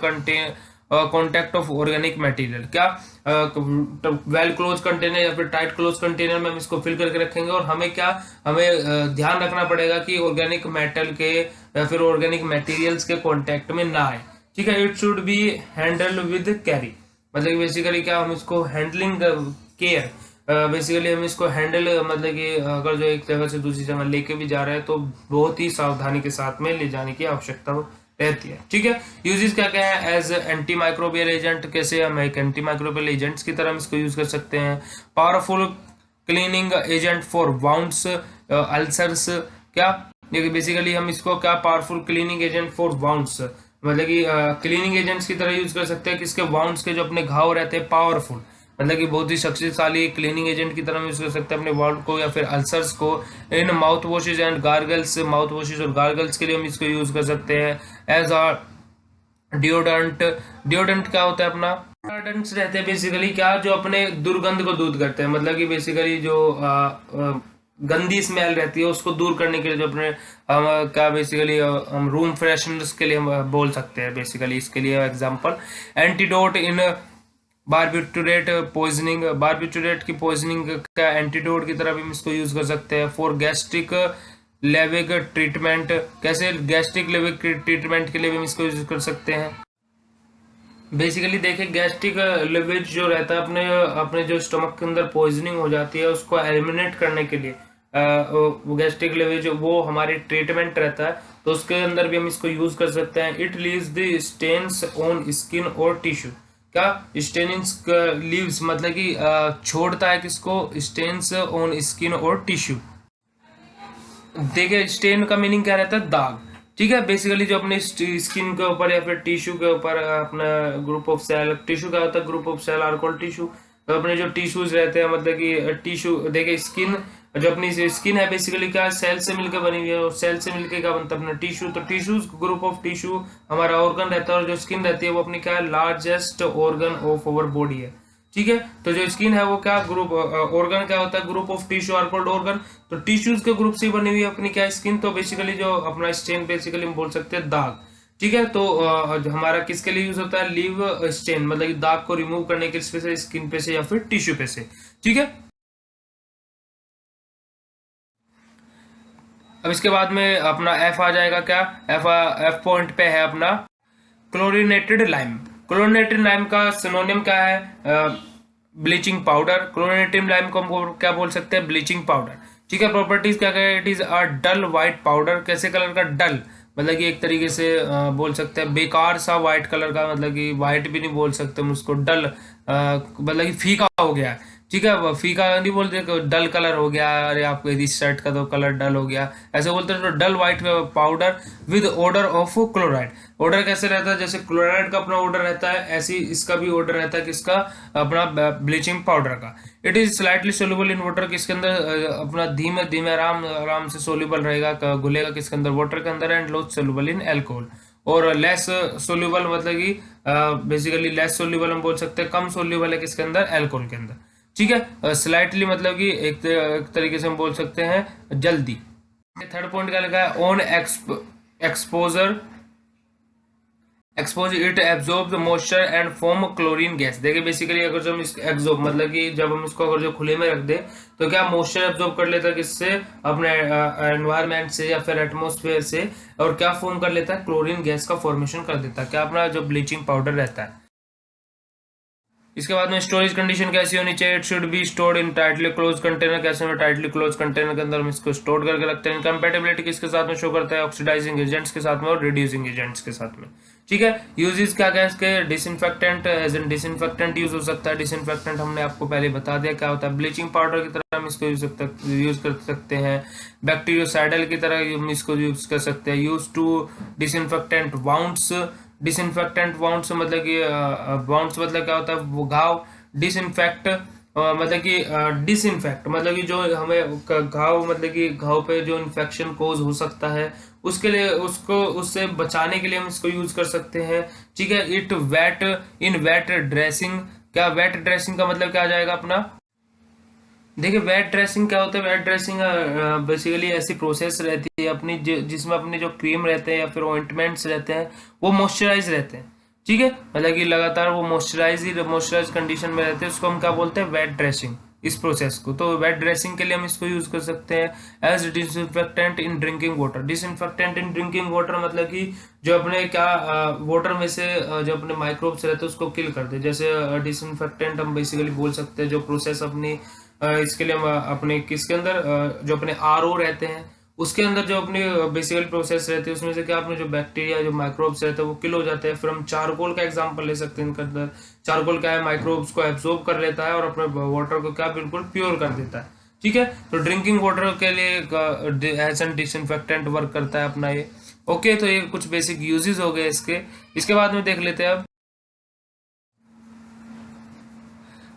contact of organic material. क्या, वेल क्लोज कंटेनर या फिर टाइट क्लोज कंटेनर में हम इसको फिल करके रखेंगे, और हमें क्या, हमें ध्यान रखना पड़ेगा कि ऑर्गेनिक मेटल के या फिर ऑर्गेनिक मटेरियल्स के कांटेक्ट में ना आए। ठीक है, it should B handle with carry, मतलब बेसिकली क्या, हम इसको हैंडलिंग केयर, बेसिकली हम इसको हैंडल, मतलब कि अगर जो एक जगह से दूसरी जगह लेके भी जा रहे हैं तो बहुत ही सावधानी के साथ में ले जाने की आवश्यकता रहती है। ठीक है, यूजेस क्या क्या है, एज एंटी माइक्रोबियल एजेंट, कैसे हम एक एंटी माइक्रोबियल एजेंट्स की तरह हम इसको यूज कर सकते हैं। Powerful cleaning agent for wounds, ulcers, क्या देखिए बेसिकली हम इसको क्या powerful cleaning agent for wounds, मतलब कि क्लीनिंग एजेंट्स की तरह यूज कर सकते हैं, किसके वाउंड्स के जो अपने घाव रहते हैं पावरफुल, मतलब कि बहुत ही शक्तिशाली क्लीनिंग एजेंट की तरह यूज कर सकते हैं अपने वाउंड को या फिर अल्सर्स को। In mouth washes and gargles, mouth washes और गार्गल्स के लिए हम इसको यूज कर सकते हैं। एज अ डिओडोरेंट, डिओडोरेंट क्या होता है अपना, डिओडोरेंट्स रहते हैं बेसिकली क्या, जो अपने दुर्गंध को दूर करते हैं, मतलब कि बेसिकली जो गंदी स्मेल रहती है उसको दूर करने के लिए, जो अपने क्या बेसिकली हम रूम फ्रेशनर्स के लिए हम बोल सकते हैं बेसिकली इसके लिए एग्जांपल। एंटीडोट इन बारबिटूरेट पॉइजनिंग, बारबिटूरेट की पॉइजनिंग का एंटीडोट की तरह भी हम इसको यूज कर सकते हैं। फॉर गैस्ट्रिक लेविक ट्रीटमेंट, कैसे गैस्ट्रिक लेविक ट्रीटमेंट के लिए भी हम इसको यूज कर सकते हैं। बेसिकली देखिए गैस्ट्रिक लिवेज जो रहता है अपने अपने जो स्टमक के अंदर पॉइजनिंग हो जाती है उसको एलिमिनेट करने के लिए वो गैस्ट्रिक लिवेज वो हमारी ट्रीटमेंट रहता है, तो उसके अंदर भी हम इसको यूज कर सकते हैं। It leaves the stains on skin और टिश्यू, क्या स्टेन्स लीव्स मतलब कि छोड़ता है किसको, स्टेन्स ऑन स्किन और टिश्यू। देखिए स्टेन का मीनिंग क्या रहता है, दाग। ठीक है, बेसिकली जो अपने स्किन के ऊपर या फिर टिश्यू के ऊपर अपना ग्रुप ऑफ सेल, टिश्यू क्या होता है, group of cell are called tissue. तो अपने जो टिश्यूज रहते हैं मतलब कि टिश्यू, देखिए स्किन, जो अपनी स्किन है बेसिकली क्या सेल से मिलकर बनी हुई है, और सेल से मिलकर क्या बनता है अपना टिश्यू। तो टिश्यूज ग्रुप ऑफ टिश्यू हमारा ऑर्गन रहता है, और जो स्किन रहती है वो अपनी क्या है largest organ of our body है। ठीक है, तो जो स्किन है वो क्या ग्रुप, ऑर्गन क्या होता है group of tissue are called organ. तो टिश्यूज के ग्रुप से बनी हुई है अपनी क्या स्किन। तो बेसिकली जो अपना स्टेन बेसिकली हम बोल सकते हैं दाग। ठीक है, तो हमारा किसके लिए यूज होता है, लीव स्टेन, मतलब कि दाग को रिमूव करने के किस पे से, स्किन पे से या फिर टिश्यू पे से। ठीक है, अब इसके बाद में अपना एफ आ जाएगा, क्या एफ, एफ पॉइंट पे है अपना क्लोरिनेटेड लाइम। क्लोरिनेटेड लाइम का सिनोनिम क्या है, ब्लीचिंग पाउडर। क्लोरिनेटेड लाइम को हम क्या बोल सकते हैं, ब्लीचिंग पाउडर। ठीक है, प्रॉपर्टीज क्या है, it is a dull white powder. कैसे कलर का, डल, मतलब कि एक तरीके से बोल सकते हैं बेकार सा व्हाइट कलर का, मतलब कि व्हाइट भी नहीं बोल सकते हम उसको, डल मतलब कि फीका हो गया। ठीक है, फीका नहीं बोलते, डल कलर हो गया, अरे आपको इस शर्ट का तो कलर डल हो गया, ऐसे बोलते हैं। तो dull white powder with odour of chloride. Odour कैसे रहता है, जैसे क्लोराइड का अपना ऑर्डर रहता है, ऐसे ही इसका भी ऑर्डर रहता है, किसका, अपना ब्लीचिंग पाउडर का। It is slightly soluble in water, किसके अंदर अपना धीमे धीमे आराम आराम से सोल्यूबल रहेगा, घुलेगा किसके अंदर, वाटर के अंदर। And low soluble in alcohol, और लेस सोल्यूबल मतलब कि बेसिकली लेस सोल्यूबल हम बोल सकते हैं, कम सोल्यूबल है किसके अंदर, अल्कोहल के अंदर। ठीक है, स्लाइटली मतलब कि एक तरीके से हम बोल सकते हैं जल्दी। थर्ड पॉइंट क्या लिखा है, on exposure, expose it absorb moisture and form chlorine gas. देखिए बेसिकली अगर जो हम एब्जॉर्ब मतलब कि जब हम इसको अगर जो खुले में रख दे तो क्या मॉइस्चर एब्जॉर्ब कर लेता है किससे, अपने एनवायरमेंट से या फिर एटमोस्फेयर से, और क्या फॉर्म कर लेता है, क्लोरीन गैस का फॉर्मेशन कर देता है, क्या अपना जो ब्लीचिंग पाउडर रहता है। इसके बाद में स्टोरेज कंडीशन कैसी होनी चाहिए, it should be stored in tightly close container. कैसे में टाइटली क्लोज कंटेनर के अंदर हम इसको स्टोर करके रखते हैं। कंपेटेबिलिटी किसके साथ में शो करता है, ऑक्सीडाइजिंग एजेंट्स के साथ में और रिड्यूसिंग एजेंट्स के साथ में। ठीक है, यूजेस क्या क्या इसके, disinfectant, as an disinfectant use हो सकता है। डिसइंफेक्टेंट हमने आपको पहले बता दिया क्या होता है, ब्लीचिंग पाउडर की तरह हम इसको यूज कर सकते हैं। बैक्टीरियोसाइडल की तरह हम इसको यूज कर सकते हैं। Use to disinfectant wounds, disinfectant wounds मतलब कि वाउंड्स मतलब क्या होता है, वो घाव। डिसइंफेक्ट मतलब कि डिसइंफेक्ट मतलब कि जो हमें घाव मतलब कि घाव पे जो इन्फेक्शन कोज हो सकता है उसके लिए, उसको उससे बचाने के लिए हम इसको यूज कर सकते हैं। ठीक है, it wet in wet dressing. क्या वेट ड्रेसिंग का मतलब क्या आ जाएगा अपना, देखिए वेट ड्रेसिंग क्या होता है, वेट ड्रेसिंग बेसिकली ऐसी प्रोसेस रहती है अपनी जिसमें अपने जो क्रीम रहते हैं या फिर ऑइंटमेंट्स रहते हैं वो मॉइस्चराइज रहते हैं। ठीक है, मतलब कि लगातार वो मॉइस्चराइज कंडीशन में रहते हैं, उसको हम क्या बोलते हैं, वेट ड्रेसिंग, इस प्रोसेस को। तो वेट ड्रेसिंग के लिए हम इसको यूज कर सकते हैं। As disinfectant in drinking water, disinfectant in drinking water मतलब कि जो अपने क्या वाटर में से जो अपने माइक्रोब्स रहते हैं उसको किल कर दे। जैसे डिसइंफेक्टेंट हम बेसिकली बोल सकते हैं जो प्रोसेस अपनी इसके लिए हम अपने किसके अंदर जो अपने आरओ रहते हैं उसके अंदर जो अपनी बेसिकल प्रोसेस रहती है उसमें से क्या अपने जो बैक्टीरिया जो माइक्रोब्स रहते हैं वो किल हो जाते हैं। फिर हम चारकोल का एग्जांपल ले सकते हैं इनके अंदर। चारकोल क्या है, माइक्रोब्स को एब्जॉर्ब कर लेता है और अपने वाटर को क्या बिल्कुल प्योर कर देता है। ठीक है। तो ड्रिंकिंग वाटर के लिए एज एन डिसइंफेक्टेंट वर्क करता है अपना ये। ओके, तो ये कुछ बेसिक यूजेस हो गए इसके। इसके बाद में देख लेते हैं अब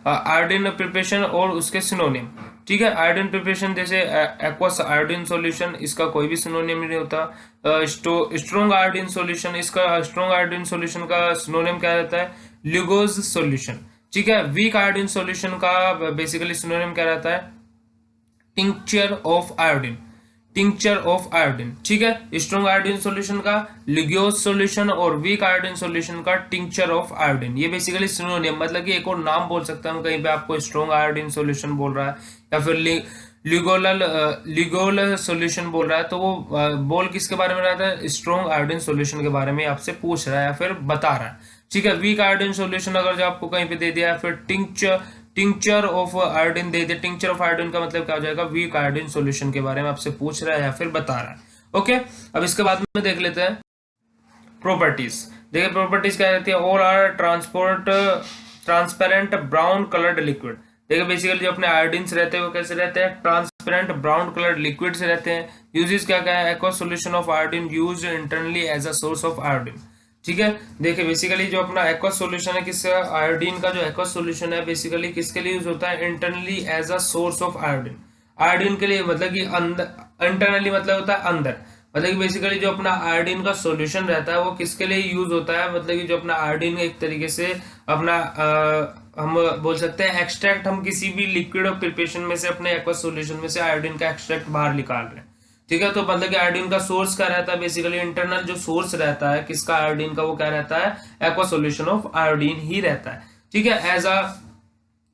आयोडीन प्रिपरेशन और उसके सिनोनिम। ठीक है, आयोडीन प्रिपरेशन जैसे एक्वस आयोडीन सॉल्यूशन, इसका कोई भी सिनोनिम नहीं होता। स्ट्रॉन्ग आयोडीन सॉल्यूशन, इसका स्ट्रॉन्ग आयोडीन सॉल्यूशन का सिनोनिम क्या रहता है? ल्यूगोज सॉल्यूशन। ठीक है, वीक आयोडीन सॉल्यूशन का बेसिकली सिनोनिम क्या रहता है? Tincture of iodine, tincture of iodine. ठीक है, स्ट्रॉन्ग आयोडीन सॉल्यूशन का लिग्योज सॉल्यूशन और वीक आयोडीन सॉल्यूशन का टिंक्चर ऑफ आयोडीन। ये बेसिकली सिनोनिम, मतलब कि एक और नाम बोल सकते हैं हम, कहीं पे आपको स्ट्रॉन्ग आयोडीन सॉल्यूशन बोल रहा है या फिर लिगोल सॉल्यूशन बोल रहा है, तो वो बोल किसके बारे में रहता है? स्ट्रॉन्ग आयोडीन सॉल्यूशन के बारे में आपसे पूछ रहा है या फिर बता रहा है। ठीक है, वीक आयोडीन सॉल्यूशन अगर जो आपको कहीं पे दे दिया है, फिर tincture of iodine they they. Tincture of iodine का मतलब क्या हो जाएगा? वीक आयोडीन सॉल्यूशन के बारे में आपसे पूछ रहा है या फिर बता रहा है। ओके, अब इसके बाद में देख लेते हैं प्रॉपर्टीज। देखिए प्रॉपर्टीज क्या रहती है? All are transparent brown coloured liquid. देखिए बेसिकली जो अपने आयोडीन्स रहते हैं वो कैसे रहते हैं? ट्रांसपेरेंट ब्राउन कलर्ड लिक्विड से रहते हैं। यूजेस क्या क्या है? Aqueous solution of iodine used internally as a source of iodine. ठीक है, देखिए बेसिकली जो अपना एक्वस सॉल्यूशन है, किसका? आयोडीन का जो एक्वस सॉल्यूशन है बेसिकली किसके लिए यूज होता है? Internally as a source of iodine. Iodine के लिए, मतलब कि अंदर, इंटरनली मतलब होता है अंदर, मतलब कि बेसिकली जो अपना आयोडीन का सॉल्यूशन रहता है वो किसके लिए यूज होता है? मतलब कि जो अपना आयोडीन एक तरीके से अपना हम बोल सकते हैं एक्सट्रैक्ट, हम किसी भी लिक्विड और प्रिपरेशन में से अपने एक्वस सॉल्यूशन में से आयोडीन का एक्सट्रैक्ट बाहर निकाल रहे हैं। ठीक है, तो मतलब कि आयोडीन का सोर्स क्या रहता है? बेसिकली इंटरनल जो सोर्स रहता है किसका? आयोडीन का, वो क्या रहता है? एक्वा सॉल्यूशन ऑफ आयोडीन ही रहता है। ठीक है, as a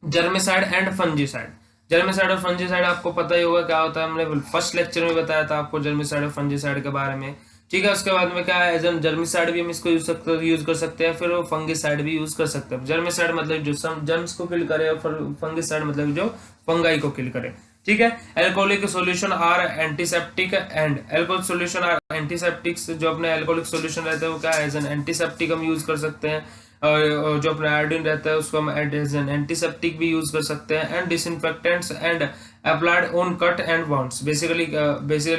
germicide and fungicide. Germicide और फंजीसाइड आपको पता ही होगा क्या होता है, हमने फर्स्ट लेक्चर में बताया था आपको जर्मिसाइड और फंजीसाइड के बारे में। ठीक है, उसके बाद में क्या है? एज एन जर्मिसाइड भी हम इसको यूज कर सकते हैं, फिर फंगिसाइड भी यूज कर सकते हैं। जर्मिसाइड मतलब जो जर्म्स को किल करे और फंगिसाइड मतलब जो फंगाई को किल करे। ठीक है, alcoholic solution are antiseptic and alcoholic solution are antiseptics. जो अपने एल्कोहलिक सॉल्यूशन रहते हैं वो क्या है? एज एन एंटीसेप्टिक हम यूज कर सकते हैं। और जो अपना आयोडीन रहता है उसको हम एज एन एंटीसेप्टिक भी यूज कर सकते हैं। And disinfectants and applied on cut and wounds. Basically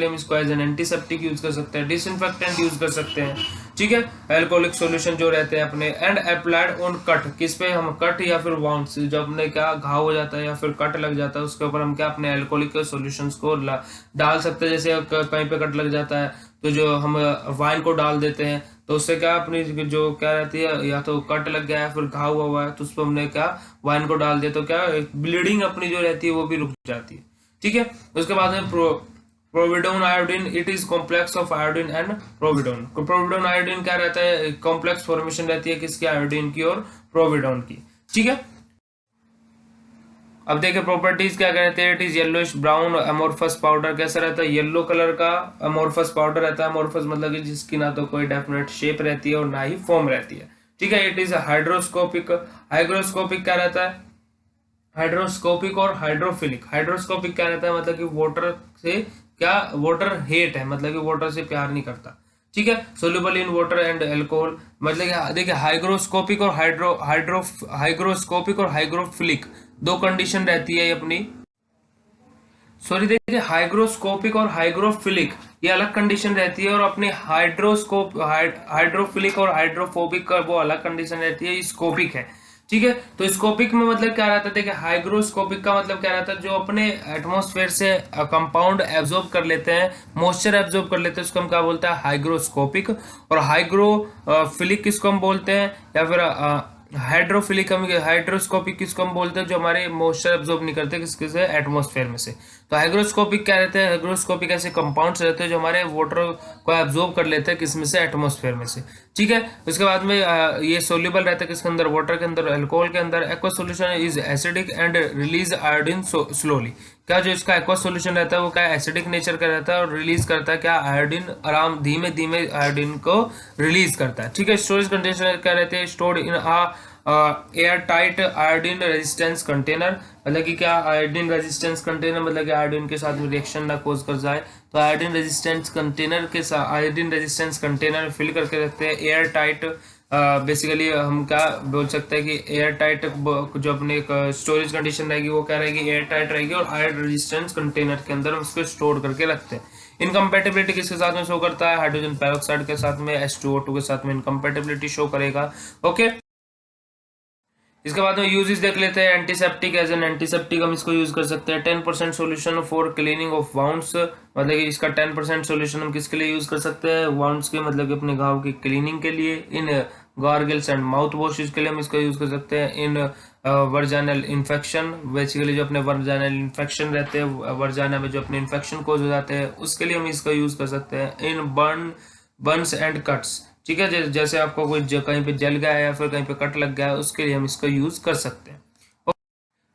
हम इसको एज एन एंटीसेप्टिक यूज कर सकते हैं, डिसइंफेक्टेंट यूज कर सकते हैं। ठीक है, एल्कोहलिक सॉल्यूशन जो रहते हैं अपने, एंड अप्लाइड ऑन कट, किस पे? हम कट या फिर वाउंड्स, जो अपने क्या घाव हो जाता है या फिर कट लग जाता है उसके ऊपर हम क्या अपने एल्कोहलिक सॉल्यूशंस को डाल सकते हैं। जैसे कहीं पे कट लग जाता है तो जो हम वाइन को डाल देते हैं, तो उससे क्या अपनी जो क्या रहती है, या तो कट लग गया है फिर घाव हुआ है तो उस पर हमने क्या वाइन को डाल दिया तो क्या ब्लीडिंग अपनी जो रहती है वो भी रुक जाती है। ठीक है, उसके बाद में povidone iodine, it is complex of iodine and povidone. Povidone iodine क्या रहता है? कॉम्प्लेक्स फॉर्मेशन रहती है किसकी? आयोडीन की और प्रोविडोन की। ठीक है, अब देखिए प्रॉपर्टीज क्या कहते हैं? It is yellowish brown amorphous powder. कैसा रहता है? येलो कलर का अमोर्फस पाउडर रहता है। अमोर्फस मतलब कि जिसकी ना तो कोई डेफिनेट शेप रहती है और ना ही फॉर्म रहती है। ठीक है, इट इज हाइड्रोस्कोपिक। हाइग्रोस्कोपिक क्या रहता है? हाइड्रोस्कोपिक और हाइड्रोफिलिक। हाइड्रोस्कोपिक क्या रहता है? मतलब कि वाटर से क्या, वाटर हेट है, मतलब कि वाटर से प्यार नहीं करता। ठीक है, soluble in water and alcohol. मतलब कि देखिए हाइग्रोस्कोपिक और हाइग्रोस्कोपिक और हाइग्रोफिलिक दो कंडीशन रहती है अपनी। सॉरी, देखिए हाइग्रोस्कोपिक और हाइग्रोफिलिक ये अलग कंडीशन रहती है, और अपनी हाइड्रोफिलिक और हाइड्रोफोबिक का वो अलग कंडीशन रहती है। स्कोपिक है। ठीक है, तो स्कोपिक में मतलब क्या रहता है? देखिए हाइग्रोस्कोपिक का मतलब क्या रहता है? जो अपने एटमॉस्फेयर से कंपाउंड एब्जॉर्ब कर लेते हैं, मॉइस्चर एब्जॉर्ब कर लेते हैं, उसको हम क्या बोलते हैं? हाइग्रोस्कोपिक। और हाइग्रोफिलिक किसको हम बोलते हैं? या फिर हाइड्रोफिलिक हम, हाइड्रोस्कोपिक किसको हम बोलते हैं? जो हमारे मॉइस्चर एब्जॉर्ब नहीं करते किसके से? एटमॉस्फेयर में से। तो हाइग्रोस्कोपिक क्या रहते हैं? हाइग्रोस्कोपिक ऐसे कंपाउंड्स रहते हैं जो हमारे वाटर को एब्जॉर्ब कर लेते हैं किसमें से? एटमॉस्फेयर में से। ठीक है, उसके बाद में ये सोल्यूबल रहता है किसके अंदर? वाटर के अंदर, अल्कोहल के अंदर। Aqua solution is acidic and release iodine slowly. क्या जो इसका एक्वा सॉल्यूशन रहता है वो क्या एसिडिक नेचर का रहता है और रिलीज करता है क्या? आयोडीन आराम धीमे धीमे आयोडीन को रिलीज करता है। ठीक है, स्टोरेज कंडीशन क्या रहते हैं? Stored in air tight iodine resistance container. मतलब कि क्या आयोडीन रेजिस्टेंस कंटेनर, मतलब कि आयोडीन के साथ में रिएक्शन ना कोज कर जाए, तो आयोडीन रेजिस्टेंस कंटेनर के साथ, आयोडीन रेजिस्टेंस कंटेनर फिल करके रखते हैं एयर टाइट बेसिकली हम क्या बोल सकते हैं कि एयर टाइट जो अपने स्टोरेज कंडीशन रहेगी वो क्या रहेगी, एयर टाइट रहेगी और हाई रेजिस्टेंस कंटेनर के अंदर हम उसको स्टोर करके रखते हैं। इनकम्पेटिबिलिटी किसके साथ में शो करता है, हाइड्रोजन पेरोक्साइड के साथ में, H2O2 के साथ में इनकम्पेटिबिलिटी शो करेगा। ओके, इसके बाद में यूजेस देख लेते हैं। एंटीसेप्टिक, एज एन एंटीसेप्टिक हम इसको यूज कर सकते हैं। 10% solution for cleaning of wounds, मतलब कि इसका 10% सोल्यूशन हम किसके लिए यूज कर सकते हैं, वाउंड्स के, मतलब कि अपने घाव की क्लीनिंग के लिए। इन गार्गल्स एंड माउथ वॉशेज के लिए हम इसको यूज कर सकते हैं। इन वर्जानल इन्फेक्शन, बेसिकली जो अपने वर्जानल इन्फेक्शन रहते हैं, वर्जाना में जो अपने इन्फेक्शन कोज हो जाते हैं, उसके लिए हम इसका यूज कर सकते हैं। इन बर्न्स एंड कट्स, ठीक है, जैसे आपको कोई कहीं पे जल गया है या फिर कहीं पे कट लग गया है, उसके लिए हम इसका यूज कर सकते हैं।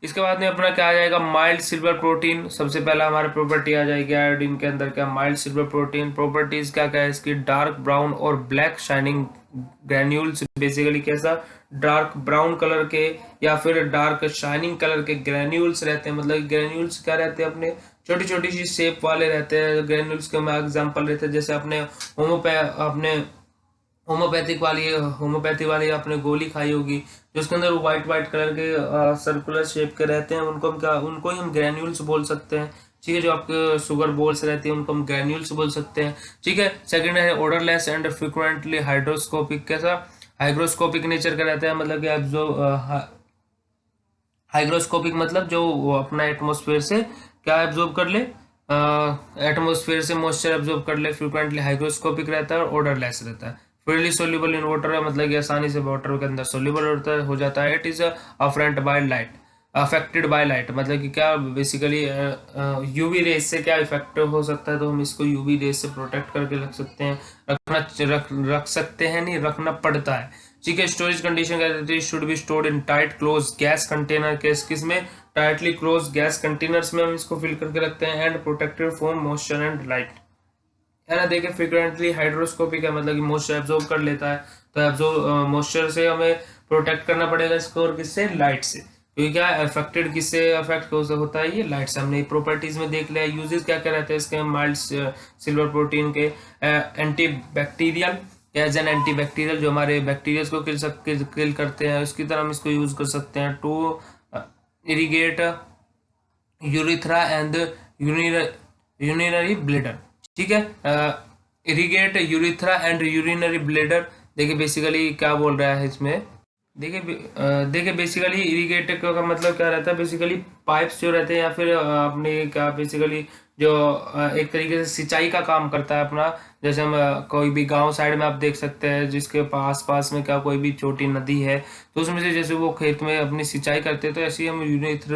इसके बाद में अपना क्या आ जाएगा, माइल्ड सिल्वर प्रोटीन। सबसे पहला हमारा प्रॉपर्टी आ जाएगी आयोडीन के अंदर, क्या, माइल्ड सिल्वर प्रोटीन। प्रॉपर्टीज क्या क्या है इसकी, डार्क ब्राउन और ब्लैक शाइनिंग ग्रेन्यूल्स, बेसिकली कैसा, डार्क ब्राउन कलर के या फिर डार्क शाइनिंग कलर के ग्रेन्यूल्स रहते हैं। मतलब ग्रेन्यूल्स क्या रहते हैं, अपने छोटी छोटी सी शेप वाले रहते हैं। ग्रेन्यूल्स के मैं एग्जांपल रहते हैं, जैसे अपने अपने होम्योपैथी वाली आपने गोली खाई होगी, जो उसके अंदर व्हाइट व्हाइट कलर के सर्कुलर शेप के रहते हैं, उनको ही हम ग्रेन्यूल्स बोल सकते हैं। ठीक है, जो आपके शुगर बॉल्स रहती है उनको हम ग्रेन्यूल्स बोल सकते हैं। ठीक है, सेकंड है ऑर्डरलेस एंड फ्रिक्वेंटली हाइड्रोस्कोपिक। कैसा, हाइग्रोस्कोपिक नेचर का रहता है, मतलब कि आप जो हाइग्रोस्कोपिक मतलब जो वो अपना एटमॉस्फेयर से क्या एब्जॉर्ब कर ले, एटमॉस्फेयर से मॉइस्चर एब्जॉर्ब कर ले। फ्रिक्वेंटली हाइग्रोस्कोपिक रहता है और ऑर्डरलेस रहता है। फ्रीली सोल्यूबल इन वाटर है, मतलब कि आसानी से वाटर के अंदर सोल्यूबल हो जाता है। It is afferent by light, affected by light, मतलब कि क्या, बेसिकली यूवी रेस से क्या इफेक्ट हो सकता है, तो हम इसको यूवी रेस से प्रोटेक्ट करके रख सकते हैं। रख सकते हैं, नहीं रखना पड़ता है। ठीक है, स्टोरेज कंडीशन क्या रहती है, should be stored in tight close gas container. किस में, टाइटली क्लोज गैस कंटेनर्स में हम इसको फिल करके रखते हैं। And protected from moisture and light, है ना। देखिए, फ्रिक्वेंटली हाइड्रोस्कोपिक है, मतलब कि मॉइस्चर एब्जॉर्ब कर लेता है, तो एब्जॉर्ब मॉइस्चर से हमें प्रोटेक्ट करना पड़ेगा इसको, और किससे, लाइट से। क्योंकि क्या अफेक्टेड, किससे अफेक्ट होता है, ये लाइट से। हमने प्रॉपर्टीज में देख लिया। यूजेस क्या क्या रहते हैं इसके, माइल्ड सिल्वर प्रोटीन के, antibacterial, as an antibacterial, जो हमारे बैक्टीरिया को किल करते हैं, उसकी तरह हम इसको यूज कर सकते हैं। To irrigate urethra and urinary bladder, ठीक है, irrigate urethra and urinary bladder. देखिए बेसिकली क्या बोल रहा है इसमें, देखिए बेसिकली इरिगेट का मतलब क्या रहता है, बेसिकली पाइप्स जो रहते हैं या फिर अपने क्या, बेसिकली जो एक तरीके से सिंचाई का काम करता है अपना। जैसे हम कोई भी गांव साइड में आप देख सकते हैं, जिसके पास पास में क्या कोई भी छोटी नदी है, तो उसमें से जैसे वो खेत में अपनी सिंचाई करते हैं, तो ऐसे ही हम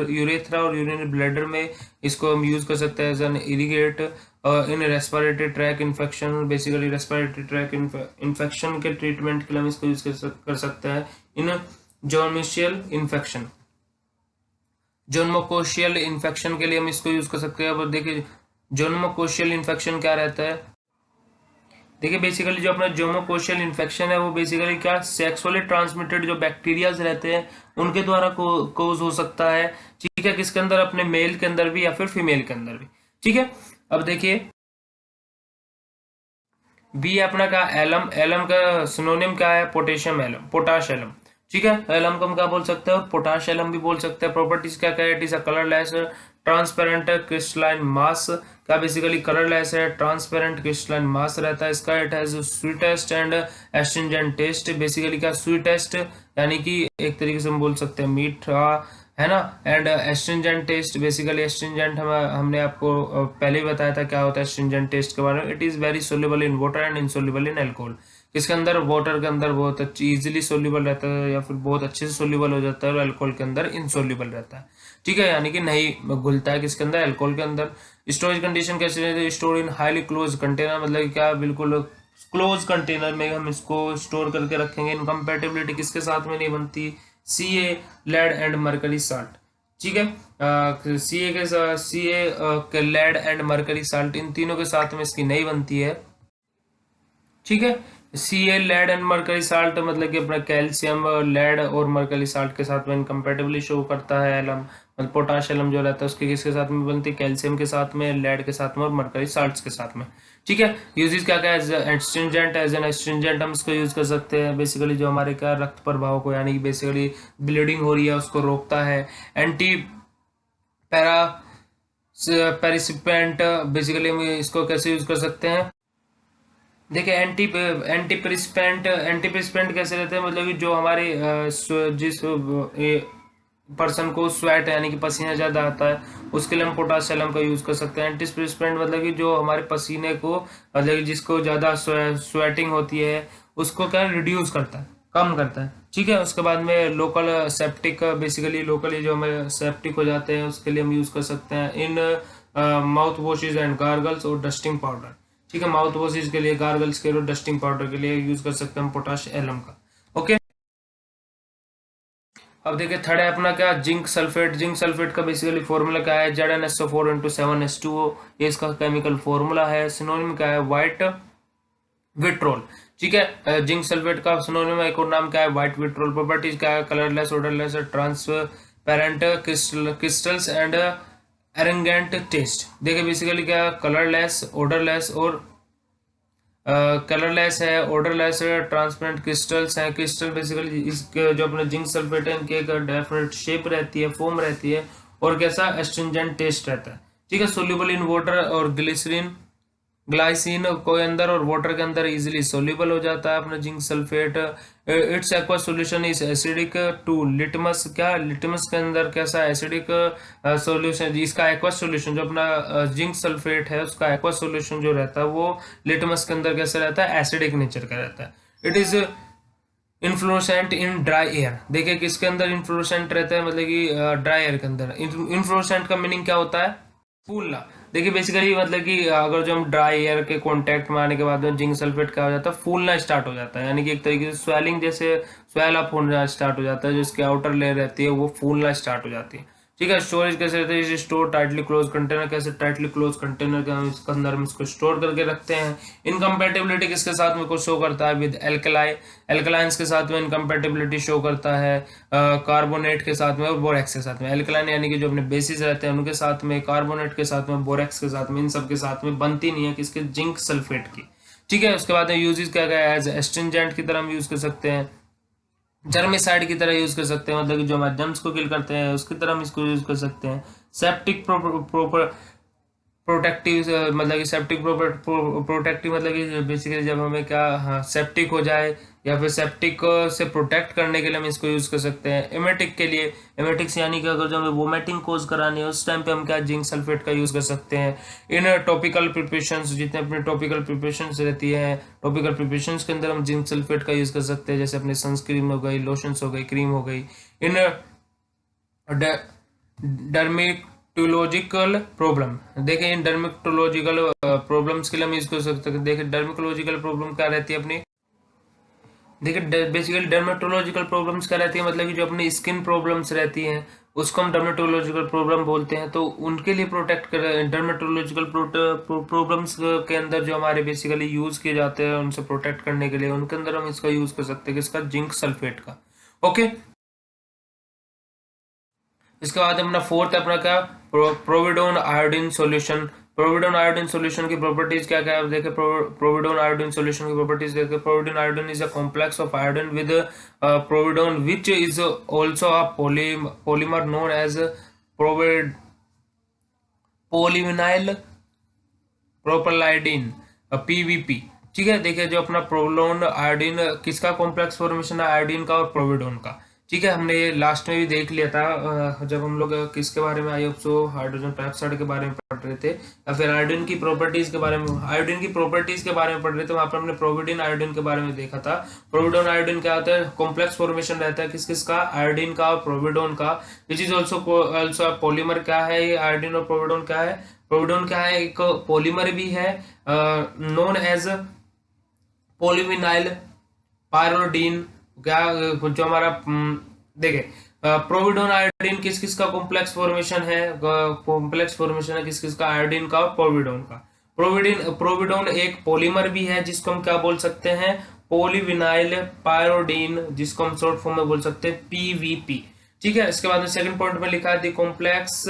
यूरेथ्रा और यूरिनरी ब्लैडर में इसको हम यूज कर सकते हैं as an irrigate in respiratory track infection. Basically respiratory track infection के ट्रीटमेंट के लिए हम इसको यूज कर सकते हैं। इन जोनोकोशियल इन्फेक्शन, जोनोकोशियल इन्फेक्शन के लिए हम इसको यूज कर सकते हैं। अब देखिए जोनोकोशियल इन्फेक्शन क्या रहता है, देखिए बेसिकली जो अपना जोनोकोशियल इन्फेक्शन है वो बेसिकली क्या, सेक्सुअली ट्रांसमिटेड जो बैक्टीरियाज रहते हैं उनके द्वारा कोज हो सकता है। ठीक है, किसके अंदर, अपने मेल के अंदर भी या फिर फीमेल के अंदर भी। ठीक है, अब देखिए बी अपना क्या, एलम। एलम का सिनोनिम क्या है, पोटेशियम एलम, पोटाश एलम। ठीक है, एलम को हम क्या बोल सकते हैं, पोटाश एलम भी बोल सकते हैं। प्रॉपर्टीज क्या क्या है, it is a colourless transparent crystalline mass. क्या बेसिकली कलरलेस है, ट्रांसपेरेंट क्रिस्टलाइन मास रहता है इसका। It has sweetest and astringent taste. Basically क्या, स्वीटेस्ट यानी कि एक तरीके से हम बोल सकते हैं मीठा, है ना। And astringent taste, basically astringent हमने आपको पहले ही बताया था क्या होता है एस्ट्रिंजेंट टेस्ट के बारे में। It is very soluble in water and insoluble in alcohol. इसके अंदर वाटर के अंदर बहुत अच्छी इजीली सोल्यूबल रहता है या फिर बहुत अच्छे से सोल्यूबल हो जाता है, और अल्कोहल के अंदर इनसोल्यूबल रहता है। ठीक है, यानी कि नहीं घुलता है किसके अंदर, अल्कोहल के अंदर। स्टोरेज कंडीशन कैसे रहती है, store in highly close container, मतलब क्या, बिल्कुल क्लोज कंटेनर में हम इसको स्टोर करके रखेंगे। इनकम्पेटिबिलिटी किसके साथ में नहीं बनती, Ca, lead and mercury salt. ठीक है, के लेड एंड मरकरी साल्ट, इन तीनों के साथ में इसकी नहीं बनती है। ठीक है, Ca, lead and mercury salt, मतलब कि अपना कैल्शियम, लेड और मरकरी साल्ट के साथ में इनकम्पेटिबली शो करता है एलम। मतलब पोटाशियम जो रहता है उसके किसके साथ में बनती है, कैल्शियम के साथ में, लेड के साथ में और मरकरी साल्ट्स के साथ में। ठीक है, यूजेस क्या क्या है, एस्ट्रिंजेंट, एज एन एस्ट्रिंजेंट हम इसको यूज कर सकते हैं बेसिकली जो हमारे क्या रक्त प्रवाह को, यानी कि बेसिकली ब्लीडिंग हो रही है उसको रोकता है। एंटी पैरा पेरिसिपेंट, बेसिकली हम इसको कैसे यूज कर सकते हैं, देखिए एंटी प्रिस्पेंट कैसे रहते हैं, मतलब कि जो हमारे जिस पर्सन को स्वेट यानी कि पसीना ज़्यादा आता है उसके लिए हम पोटाशियम का यूज़ कर सकते हैं। एंटीस्पिरेंट मतलब कि जो हमारे पसीने को, मतलब कि जिसको ज़्यादा स्वेटिंग होती है उसको क्या रिड्यूस करता है, कम करता है। ठीक है, उसके बाद में लोकल सेप्टिक, बेसिकली लोकली जो हमें सेप्टिक हो जाते हैं उसके लिए हम यूज़ कर सकते हैं in mouth washes and gargles और डस्टिंग पाउडर। ठीक है, माउथ वॉशेज के लिए, गार्गल्स के लिए, डस्टिंग पाउडर के लिए यूज़ कर सकते हैं हम पोटाशियम का। ओके, अब देखिए थर्ड है अपना क्या, जिंक सल्फेट। जिंक सल्फेट का बेसिकली फॉर्मूला क्या है, ZnSO4 × 7H2O, ये इसका केमिकल फॉर्मूला है। सिनोनिम क्या है, वाइट विट्रोल। ठीक है, जिंक सल्फेट का सिनोनिम एक और नाम क्या है, वाइट विट्रोल। प्रॉपर्टीज क्या है, colourless, odourless, transparent crystals and astringent taste. देखिए बेसिकली क्या, कलरलेस, ओडरलेस और कलरलेस है, ऑर्डरलेस है, ट्रांसपेरेंट क्रिस्टल्स हैं। क्रिस्टल बेसिकली इसके जो अपने जिंक सल्फेट है इनकी एक डेफिनेट शेप रहती है, फॉर्म रहती है, और कैसा एस्ट्रिंजेंट टेस्ट रहता है। ठीक है, सोल्यूबल इन वाटर और ग्लिसरीन, ग्लाइसिन को अंदर और वाटर के अंदर इजीली सोल्यूबल हो जाता है अपना zinc sulphate. Its aqua solution is acidic to litmus. क्या, लिटमस के अंदर कैसा एसिडिक सॉल्यूशन, इसका एक्वा सॉल्यूशन जो अपना जिंक सल्फेट है उसका एक्वा सॉल्यूशन जो रहता है वो लिटमस के अंदर कैसा रहता है, एसिडिक नेचर का रहता है। It is efflorescent in dry air. देखिए किसके अंदर इन्फ्लोरेसेंट रहता है, मतलब कि ड्राई एयर के अंदर। इन्फ्लोरेसेंट का मीनिंग क्या होता है, फूलना। देखिए बेसिकली मतलब कि अगर जो हम ड्राई एयर के कांटेक्ट में आने के बाद में जिंक सल्फेट क्या हो जाता है, फूलना स्टार्ट हो जाता है, यानी कि एक तरीके से स्वेलिंग जैसे स्वेल अप होना स्टार्ट हो जाता है, जो इसकी आउटर लेयर रहती है वो फूलना स्टार्ट हो जाती है। ठीक है, स्टोरेज कैसे रहता है, स्टोर टाइटली क्लोज कंटेनर, कैसे टाइटली क्लोज कंटेनर के हम इसके अंदर हम इसको स्टोर करके रखते हैं। इनकम्पेटिबिलिटी किसके साथ में को शो करता है, विद एल्कलाई, एल्कलाइंस के साथ में इनकम्पेटिबिलिटी शो करता है, कार्बोनेट के साथ में और बोरेक्स के साथ में। एल्कलाइन यानी कि जो अपने बेसिस रहते हैं उनके साथ में, कार्बोनेट के साथ में, बोरेक्स के साथ में, इन सब के साथ में बनती नहीं है किसके, जिंक सल्फेट की। ठीक है, उसके बाद में यूजेस क्या गया, एज एस्ट्रिंजेंट की तरह हम यूज कर सकते हैं, जर्मिसाइड की तरह यूज कर सकते हैं, मतलब कि जो हमारे जर्म्स को किल करते हैं उसकी तरह हम इसको यूज कर सकते हैं। सेप्टिक प्रोटेक्टिव, मतलब कि सेप्टिक प्रोटेक्टिव मतलब कि बेसिकली जब हमें क्या, हाँ, सेप्टिक हो जाए या फिर सेप्टिक से प्रोटेक्ट करने के लिए हम इसको यूज कर सकते हैं। एमेटिक के लिए, एमेटिक्स यानी कि अगर जो हमें वोमिटिंग कोज करानी है उस टाइम पे हम क्या, जिंक सल्फेट का यूज कर सकते हैं। इन टॉपिकल प्रिपरेशंस, जितने अपने टॉपिकल प्रिपरेशंस रहती है, टॉपिकल प्रिपरेशंस के अंदर हम जिंक सल्फेट का यूज कर सकते हैं, जैसे अपने सनस्क्रीन हो गई, लोशंस हो गई, क्रीम हो गई। इन डर्मेटोलॉजिकल प्रॉब्लम, देखिए इन डर्मेटोलॉजिकल प्रॉब्लम्स के लिए हम इसको सकते हैं। देखिए डर्मेटोलॉजिकल प्रॉब्लम क्या रहती है अपनी, देखिए बेसिकली डर्मेटोलॉजिकल प्रॉब्लम्स क्या रहती है, मतलब कि जो अपनी स्किन प्रॉब्लम्स रहती हैं उसको हम डर्मेटोलॉजिकल प्रॉब्लम बोलते हैं। तो उनके लिए प्रोटेक्ट कर, डर्मेटोलॉजिकल प्रॉब्लम्स के अंदर जो हमारे बेसिकली यूज किए जाते हैं उनसे प्रोटेक्ट करने के लिए, उनके अंदर हम इसका यूज कर सकते हैं, किसका, जिंक सल्फेट का। ओके, इसके बाद अपना फोर्थ अपना क्या, povidone iodine solution. Povidone iodine solution की प्रॉपर्टीज क्या क्या है, देखिए प्रोविडोन आयोडीन सॉल्यूशन की प्रॉपर्टीज देखिए। Povidone iodine is a complex of iodine with povidone which is also a polymer known as polyvinyl pyrrolidone, PVP. ठीक है, देखिए जो अपना प्रोविडोन आयोडीन किसका कॉम्प्लेक्स फॉर्मेशन है, आयोडीन का और प्रोविडोन का। ठीक है, हमने ये लास्ट में भी देख लिया था जब हम लोग किसके बारे में, आईओप्सो हाइड्रोजन पेरोक्साइड के बारे में पढ़ रहे थे, या फिर आयोडीन की प्रॉपर्टीज के बारे में, आयोडीन की प्रॉपर्टीज के बारे में पढ़ रहे थे, वहां पर हमने प्रोविडीन आयोडीन के बारे में देखा था। प्रोविडोन आयोडीन क्या होता है, कॉम्प्लेक्स फॉर्मेशन रहता है किस किस का, आयोडीन का और प्रोविडोन का, विच इज ऑल्सो पॉलीमर। क्या है ये आयोडीन और प्रोविडोन क्या है, प्रोविडोन क्या है, एक पॉलीमर भी है नोन एज पोलिविनाइल पायरोडीन। क्या, जो हमारा देखिए प्रोविडोन आयोडीन किस किस का कॉम्प्लेक्स फॉर्मेशन है, कॉम्प्लेक्स फॉर्मेशन है किस किस का, आयोडीन का और प्रोविडोन का। प्रोविडोन एक पॉलीमर भी है जिसको हम क्या बोल सकते हैं, पोलिविनाइल पायरोडीन, जिसको हम शॉर्ट फॉर्म में बोल सकते हैं पीवीपी। ठीक है। इसके बाद में सेकंड पॉइंट में लिखा है the complex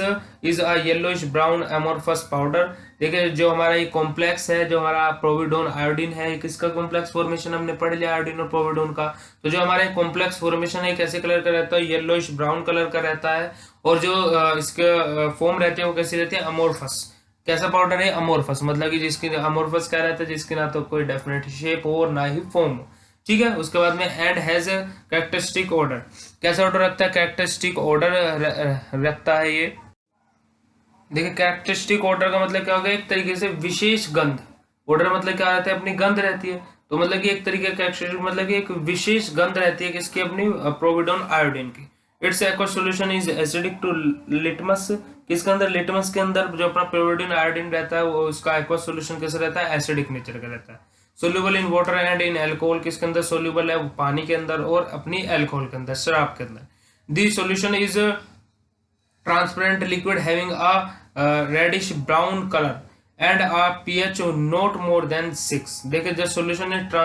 is a yellowish brown amorphous powder. देखिए जो हमारा ये कॉम्प्लेक्स है, जो हमारा प्रोविडोन आयोडीन है, किसका कॉम्प्लेक्स फॉर्मेशन हमने पढ़ लिया आयोडीन और प्रोविडोन का। तो जो हमारा कॉम्प्लेक्स फॉर्मेशन है कैसे कलर का रहता है, येलोइश ब्राउन कलर का रहता है। और जो इसके फॉर्म रहती है वो कैसी रहती है, अमोर्फस। कैसा पाउडर है, अमोर्फस, मतलब कि जिसकी अमोर्फस क्या रहता है, जिसकी ना तो कोई डेफिनेट शेप हो और ना ही फॉर्म हो। ठीक है। उसके बाद में and has a characteristic order. कैसा ऑर्डर रखता है, कैरेक्टरिस्टिक ऑर्डर रखता है ये। देखिए कैरेक्टरिस्टिक ऑर्डर का मतलब क्या होगा, एक तरीके से विशेष गंध। ऑर्डर मतलब क्या रहता है, अपनी गंध रहती है। तो मतलब कि एक तरीके का कैरेक्टरिस्टिक मतलब कि एक विशेष गंध रहती है किसकी, अपनी प्रोविडोन आयोडीन की। Its aqueous solution is acidic to litmus. किसके अंदर, लिटमस के अंदर जो अपना प्रोविडोन आयोडीन रहता है वो उसका एक्वस सॉल्यूशन कैसा रहता है, एसिडिक नेचर का रहता है। Soluble in water and in alcohol. किसके अंदर सोल्यूबल है, पानी के अंदर और अपनी अल्कोहल के अंदर, शराब के अंदर। दी solution is transparent liquid having a reddish brown color and a pH not more than 6। देखिए the solution is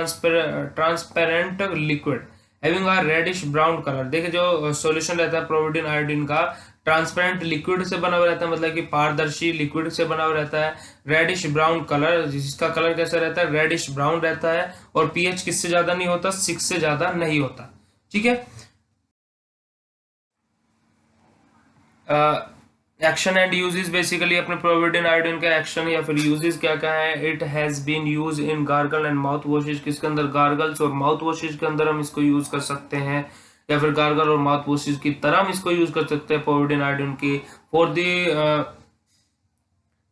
transparent liquid having a reddish brown color। देखिए जो solution रहता है प्रोविडोन आयोडीन का ट्रांसपेरेंट लिक्विड से बना हुआ रहता है, मतलब कि पारदर्शी लिक्विड से बना हुआ रहता है। रेडिश ब्राउन कलर, जिसका कलर कैसा रहता है, रेडिश ब्राउन रहता है। और पीएच किससे ज्यादा नहीं होता, 6 से ज्यादा नहीं होता। ठीक है। एक्शन एंड यूजेस, बेसिकली अपने प्रोविडोन आयोडीन का एक्शन या फिर यूजेस क्या क्या है। It has been use in gargle and mouth washes. किसके अंदर, गार्गल्स और माउथ वॉशेज के अंदर हम इसको यूज कर सकते हैं, या फिर गार्गल और माउथ वॉशेज की तरह हम इसको यूज कर सकते हैं प्रोविडोन आयोडीन की। For the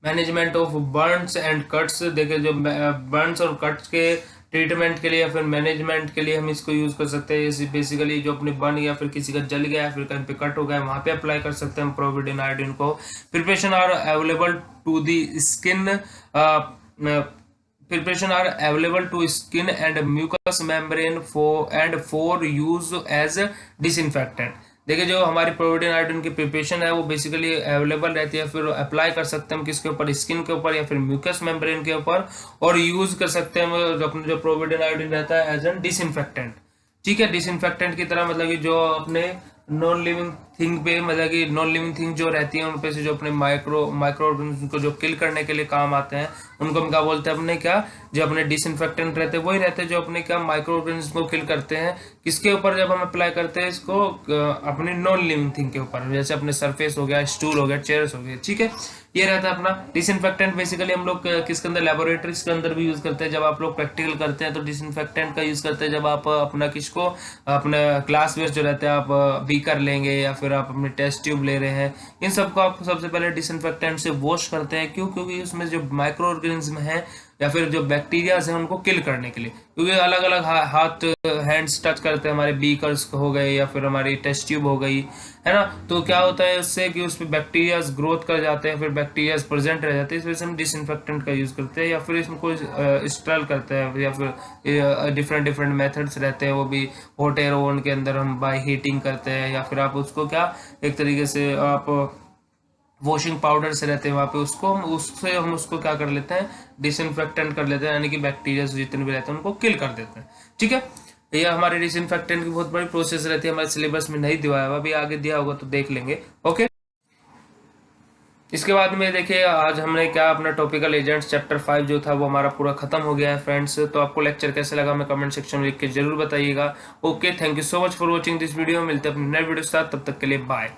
management of Burns and cuts. देखिए जो बर्न्स और कट्स के ट्रीटमेंट के लिए या फिर मैनेजमेंट के लिए हम इसको यूज कर सकते हैं। बेसिकली जो अपने बर्न या फिर किसी का जल गया या फिर कहीं पे कट हो गया वहां पे अप्लाई कर सकते हैं हम प्रोविडोन आयोडीन को। Preparation are available to the skin, preparation are available to skin and mucus membrane for use as disinfectant. देखिए जो हमारी प्रोविडोन आयोडीन की प्रिपरेशन है वो बेसिकली अवेलेबल रहती है, फिर अप्लाई कर सकते हैं हम किसके ऊपर, स्किन के ऊपर या फिर म्यूकस मेम्ब्रेन के ऊपर। और यूज कर सकते हैं हम अपने जो प्रोविडोन आयोडीन रहता है एज एन डिसइंफेक्टेंट। ठीक है। डिसइंफेक्टेंट की तरह मतलब कि जो अपने नॉन लिविंग थिंग पे, मतलब कि नॉन लिविंग थिंग जो रहती है उन पे से जो अपने माइक्रो ऑर्गेनिज्म को जो किल करने के लिए काम आते हैं उनको हम क्या बोलते हैं, अपने क्या, जो अपने डिसइंफेक्टेंट रहते हैं वही रहते हैं जो अपने क्या माइक्रो ऑर्गेनिज्म को किल करते हैं। किसके ऊपर, जब हम अप्लाई करते हैं इसको अपनी नॉन लिविंग थिंग के ऊपर, जैसे अपने सरफेस हो गया, स्टूल हो गया, चेयर्स हो गए। ठीक है। ये रहता है अपना डिसइंफेक्टेंट। बेसिकली हम लोग किसके अंदर, लेबोरेटरीज के अंदर भी यूज करते हैं। जब आप लोग प्रैक्टिकल करते हैं तो डिसइंफेक्टेंट का यूज करते हैं। जब आप अपना किसको, अपना क्लास वेयर जो रहता है, आप बीकर लेंगे या फिर आप अपने टेस्ट ट्यूब ले रहे हैं, इन सबको आप सबसे पहले डिसइंफेक्टेंट से वॉश करते हैं। क्यों, क्योंकि उसमें जो माइक्रो ऑर्गेनिज्म है या फिर जो बैक्टीरियाज हैं उनको किल करने के लिए। क्योंकि अलग अलग हाथ, हैंड्स टच करते हैं, हमारे बीकर्स हो गए या फिर हमारी टेस्ट ट्यूब हो गई, है ना। तो क्या होता है उससे कि उसमें बैक्टीरियाज ग्रोथ कर जाते हैं, फिर बैक्टीरियाज प्रेजेंट रह जाते हैं। इस वजह से हम डिसइंफेक्टेंट का यूज करते हैं, या फिर इसमें कोई स्टरल करते हैं, या फिर डिफरेंट मेथड्स रहते हैं, वो भी हॉट एयर ओवन के अंदर हम बाय हीटिंग करते हैं, या फिर आप उसको क्या एक तरीके से आप वॉशिंग पाउडर से रहते हैं वहाँ पे, हम उसको क्या कर लेते हैं, डिसइंफेक्टेंट कर लेते हैं, यानी कि बैक्टीरिया जितने भी रहते हैं उनको किल कर देते हैं। ठीक है। ये हमारे डिसइंफेक्टेंट की बहुत बड़ी प्रोसेस रहती है, हमारे सिलेबस में नहीं दिया हुआ, अभी आगे दिया होगा तो देख लेंगे। ओके। इसके बाद में देखिए आज हमने क्या अपना टॉपिकल एजेंट्स चैप्टर 5 जो था वो हमारा पूरा खत्म हो गया है फ्रेंड्स। तो आपको लेक्चर कैसे लगा हमें कमेंट सेक्शन में लिख के जरूर बताइएगा। Okay, thank you so much for watching this video. मिलते हैं अपने नए वीडियो के साथ, तब तक के लिए बाय।